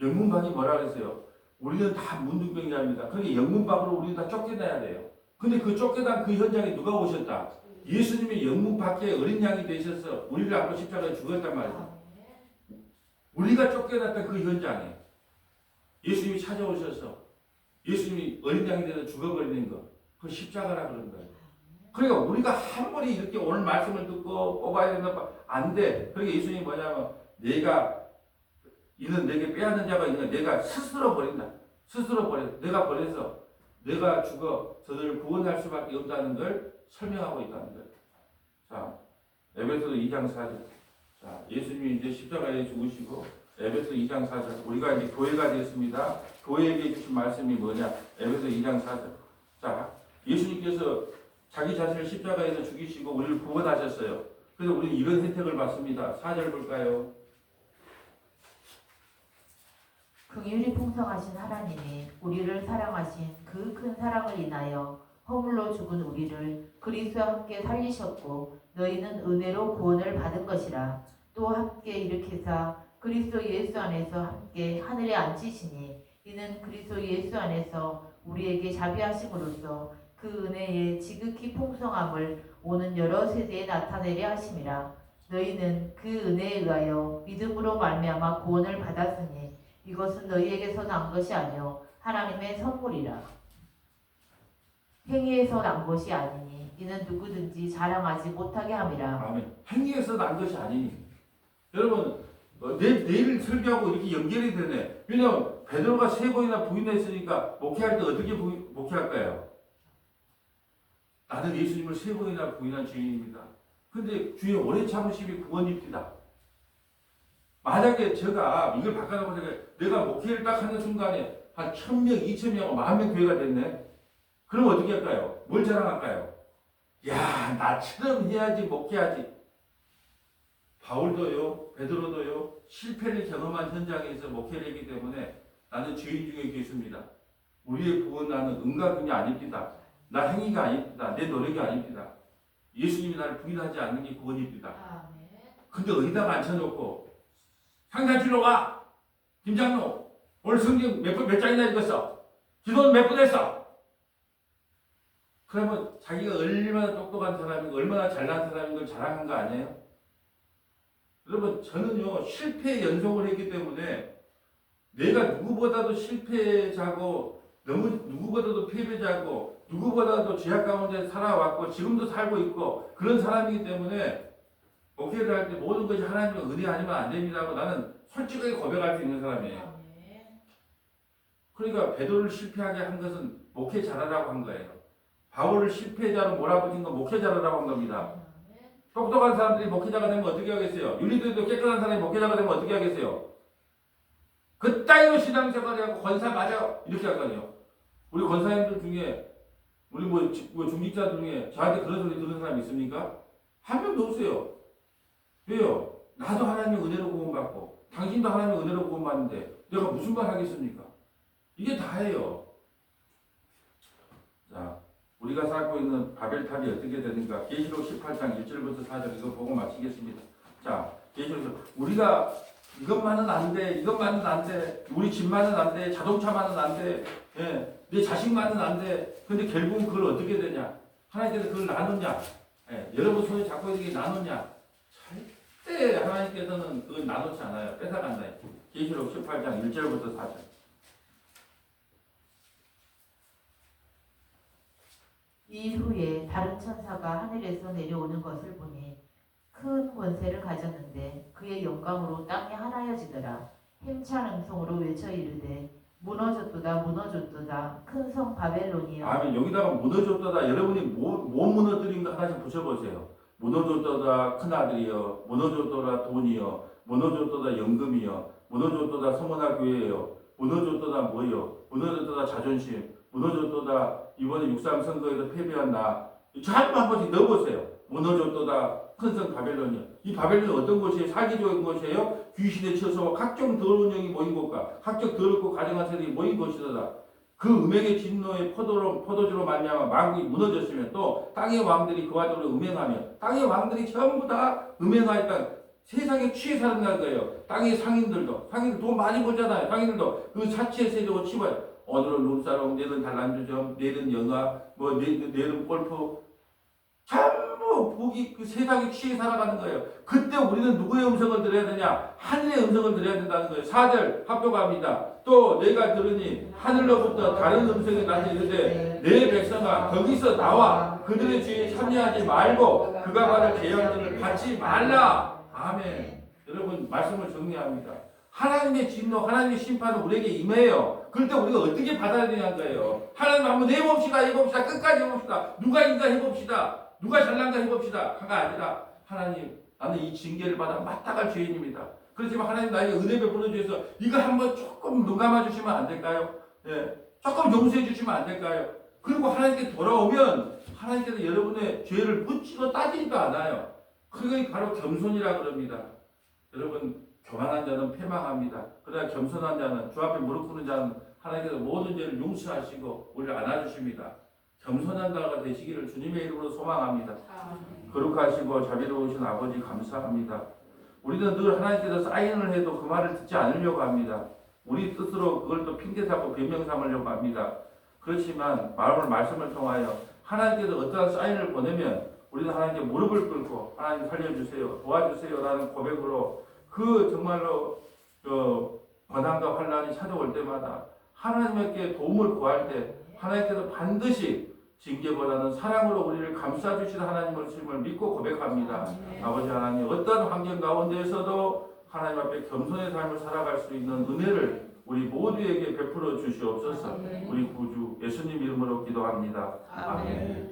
영문박이 뭐라 그랬어요? 우리는 다 문둥병이랍니다. 그러니까 영문박으로 우리는 다 쫓겨나야 돼요. 근데 그 쫓겨난 그 현장에 누가 오셨다? 예수님이 영문박에 어린 양이 되셔서 우리를 안고 십자가에 죽었단 말이죠. 우리가 쫓겨났던 그 현장에 예수님이 찾아오셔서 예수님이 어린 양이 되어서 죽어버리는 거, 그 십자가라 그런 거예요. 그러니까 우리가 아무리 이렇게 오늘 말씀을 듣고 뽑아야 된다, 안 돼. 그러니까 예수님이 뭐냐면 내가 이는 내게 빼앗는 자가 있는 내가 스스로 버린다. 스스로 버려. 내가 버려서 내가 죽어 저들을 구원할 수밖에 없다는 걸 설명하고 있다는 거예요. 자, 에베소서 2장 4절. 자, 예수님이 이제 십자가에 죽으시고 에베소 2장 4절. 우리가 이제 교회가 됐습니다. 교회에게 주신 말씀이 뭐냐? 에베소 2장 4절. 자, 예수님께서 자기 자신을 십자가에서 죽이시고 우리를 구원하셨어요. 그래서 우리는 이런 혜택을 받습니다. 4절 볼까요? 긍휼이 풍성하신 하나님이 우리를 사랑하신 그 큰 사랑을 인하여 허물로 죽은 우리를 그리스도와 함께 살리셨고 너희는 은혜로 구원을 받은 것이라. 또 함께 일으키사 그리스도 예수 안에서 함께 하늘에 앉히시니 이는 그리스도 예수 안에서 우리에게 자비하심으로써 그 은혜의 지극히 풍성함을 오는 여러 세대에 나타내려 하심이라. 너희는 그 은혜에 의하여 믿음으로 말미암아 구원을 받았으니 이것은 너희에게서 난 것이 아니요 하나님의 선물이라. 행위에서 난 것이 아니니 이는 누구든지 자랑하지 못하게 함이라. 아멘. 행위에서 난 것이 아니니. 여러분 내일 설교하고 이렇게 연결이 되네. 왜냐하면 베드로가 3번이나 부인했으니까 목회할 때 어떻게 목회할까요? 나는 예수님을 3번이나 부인한 주인입니다. 근데 주의 오래 참으심이 구원입니다. 만약에 제가 이걸 바꿔놓고 내가 목회를 딱 하는 순간에 한 1000명, 2000명, 10,000명 교회가 됐네. 그럼 어떻게 할까요? 뭘 자랑할까요? 야, 나처럼 해야지, 목회하지. 바울도요, 베드로도요, 실패를 경험한 현장에서 목회를 했기 때문에 나는 죄인 중에 괴수입니다. 우리의 구원 나는 은과 금이 아닙니다. 나 행위가 아닙니다. 내 노력이 아닙니다. 예수님이 나를 부인하지 않는 게 구원입니다. 근데 어디다가 앉혀놓고 상담실로 와! 김장로! 오늘 성경 몇 장이나 읽었어? 기도는 몇 분 했어? 그러면 자기가 얼마나 똑똑한 사람이고 얼마나 잘난 사람인 걸 자랑한 거 아니에요? 여러분 저는요 실패의 연속을 했기 때문에 내가 누구보다도 실패자고 너무 누구보다도 패배자고 누구보다도 죄악 가운데 살아왔고 지금도 살고 있고 그런 사람이기 때문에 목회를 할 때 모든 것이 하나님의 은혜 아니면 안 됩니다고 나는 솔직하게 고백할 수 있는 사람이에요. 그러니까 베드로를 실패하게 한 것은 목회 잘하라고 한 거예요. 바울을 실패자로 몰아붙인 건 목회자라고 한 겁니다. 똑똑한 사람들이 목회자가 되면 어떻게 하겠어요? 윤리들도 깨끗한 사람이 목회자가 되면 어떻게 하겠어요? 그 따위로 신앙생활하고 권사 맞아 이렇게 할 거 아니에요. 우리 권사님들 중에 우리 뭐 중직자들 중에 저한테 그런 소리 듣는 사람 있습니까? 한 명도 없어요. 왜요? 나도 하나님의 은혜로 구원받고 당신도 하나님의 은혜로 구원받는데 내가 무슨 말 하겠습니까? 이게 다예요. 자, 우리가 살고 있는 바벨탑이 어떻게 되는가? 계시록 18장 1절부터 4절 이거 보고 마치겠습니다. 자, 계시록 우리가 이것만은 안 돼, 이것만은 안 돼, 우리 집만은 안 돼, 자동차만은 안 돼, 예, 내 자식만은 안 돼. 근데 결국은 그걸 어떻게 되냐? 하나님께서 그걸 나누냐? 예, 여러분 손에 잡고 있는 게 나누냐? 절대 하나님께서는 그걸 나누지 않아요. 뺏어간다. 계시록 18장 1절부터 4절. 이후에 다른 천사가 하늘에서 내려오는 것을 보니 큰 권세를 가졌는데 그의 영광으로 땅이 하나여지더라. 힘찬 음성으로 외쳐 이르되 무너졌도다 무너졌도다 큰 성 바벨론이여. 아멘. 여기다가 무너졌도다. 여러분이 뭐 무너뜨린 거 하나씩 보셔보세요. 무너졌도다 큰아들이여, 무너졌도다 돈이여, 무너졌도다 연금이여, 무너졌도다 서문화 교회여, 무너졌도다 뭐여, 무너졌도다 자존심, 무너졌도다 이번에 6.3 선거에서 패배한 나. 잘 한 번씩 넣어보세요. 무너졌도다 큰 성 바벨론이요. 이 바벨론이 어떤 곳이에요? 사기적인 곳이에요? 귀신의 처소와 각종 더러운 영이 모인 곳과 각종 더럽고 가증한 세력이 모인 곳이다. 그 음행의 진노의 포도주로 말미암아 만국이 무너졌으면 또 땅의 왕들이 그와 더불어 음행하며 땅의 왕들이 전부 다 음행하였다. 세상에 취해 살아난 거예요. 땅의 상인들도 돈 많이 벌잖아요. 상인들도 그 사치의 세력을 치워요. 오늘은 룸사롱, 내일은 단란주점, 내일은 영화, 뭐 내일은 골프, 전부 복이 그 세상에 취해 살아가는 거예요. 그때 우리는 누구의 음성을 들어야 되냐? 하늘의 음성을 들어야 된다는 거예요. 4절 합독합니다. 또 내가 들으니 하늘로부터 다른 음성이 나한테 이르되 내 백성아 거기서 나와 그들의 죄에 참여하지 말고 그가 받을 재앙들을 받지 말라. 아멘. 여러분 말씀을 정리합니다. 하나님의 진노, 하나님의 심판은 우리에게 임해요. 그럴 때 우리가 어떻게 받아야 되냐는 거예요. 하나님 한번 해봅시다. 끝까지 해봅시다. 누가 인가 해봅시다. 누가 잘난가 해봅시다. 하가 아니라 하나님 나는 이 징계를 받아 마땅할 죄인입니다. 그렇지만 하나님 나에게 은혜 베풀어 주셔서 이거 한번 조금 눈 감아 주시면 안 될까요? 예, 조금 용서해 주시면 안 될까요? 그리고 하나님께 돌아오면 하나님께서 여러분의 죄를 묻지도 따지지도 않아요. 그게 바로 겸손이라 그럽니다. 여러분 교만한 자는 패망합니다. 그러나 겸손한 자는 주 앞에 무릎 꿇는 자는 하나님께서 모든 죄를 용서하시고 우리를 안아주십니다. 겸손한 자가 되시기를 주님의 이름으로 소망합니다. 거룩하시고 자비로우신 아버지 감사합니다. 우리는 늘 하나님께서 사인을 해도 그 말을 듣지 않으려고 합니다. 우리 뜻으로 그걸 또 핑계 삼고 변명 삼으려고 합니다. 그렇지만 말씀을 통하여 하나님께서 어떠한 사인을 보내면 우리는 하나님께 무릎을 꿇고 하나님 살려주세요, 도와주세요 라는 고백으로 그 정말로 고난과 환난이 찾아올 때마다 하나님께 도움을 구할 때 하나님께서 반드시 징계보다는 사랑으로 우리를 감싸주시는 하나님을 믿고 고백합니다. 아버지 하나님 어떤 환경 가운데에서도 하나님 앞에 겸손의 삶을 살아갈 수 있는 은혜를 우리 모두에게 베풀어 주시옵소서. 우리 구주 예수님 이름으로 기도합니다. 아멘.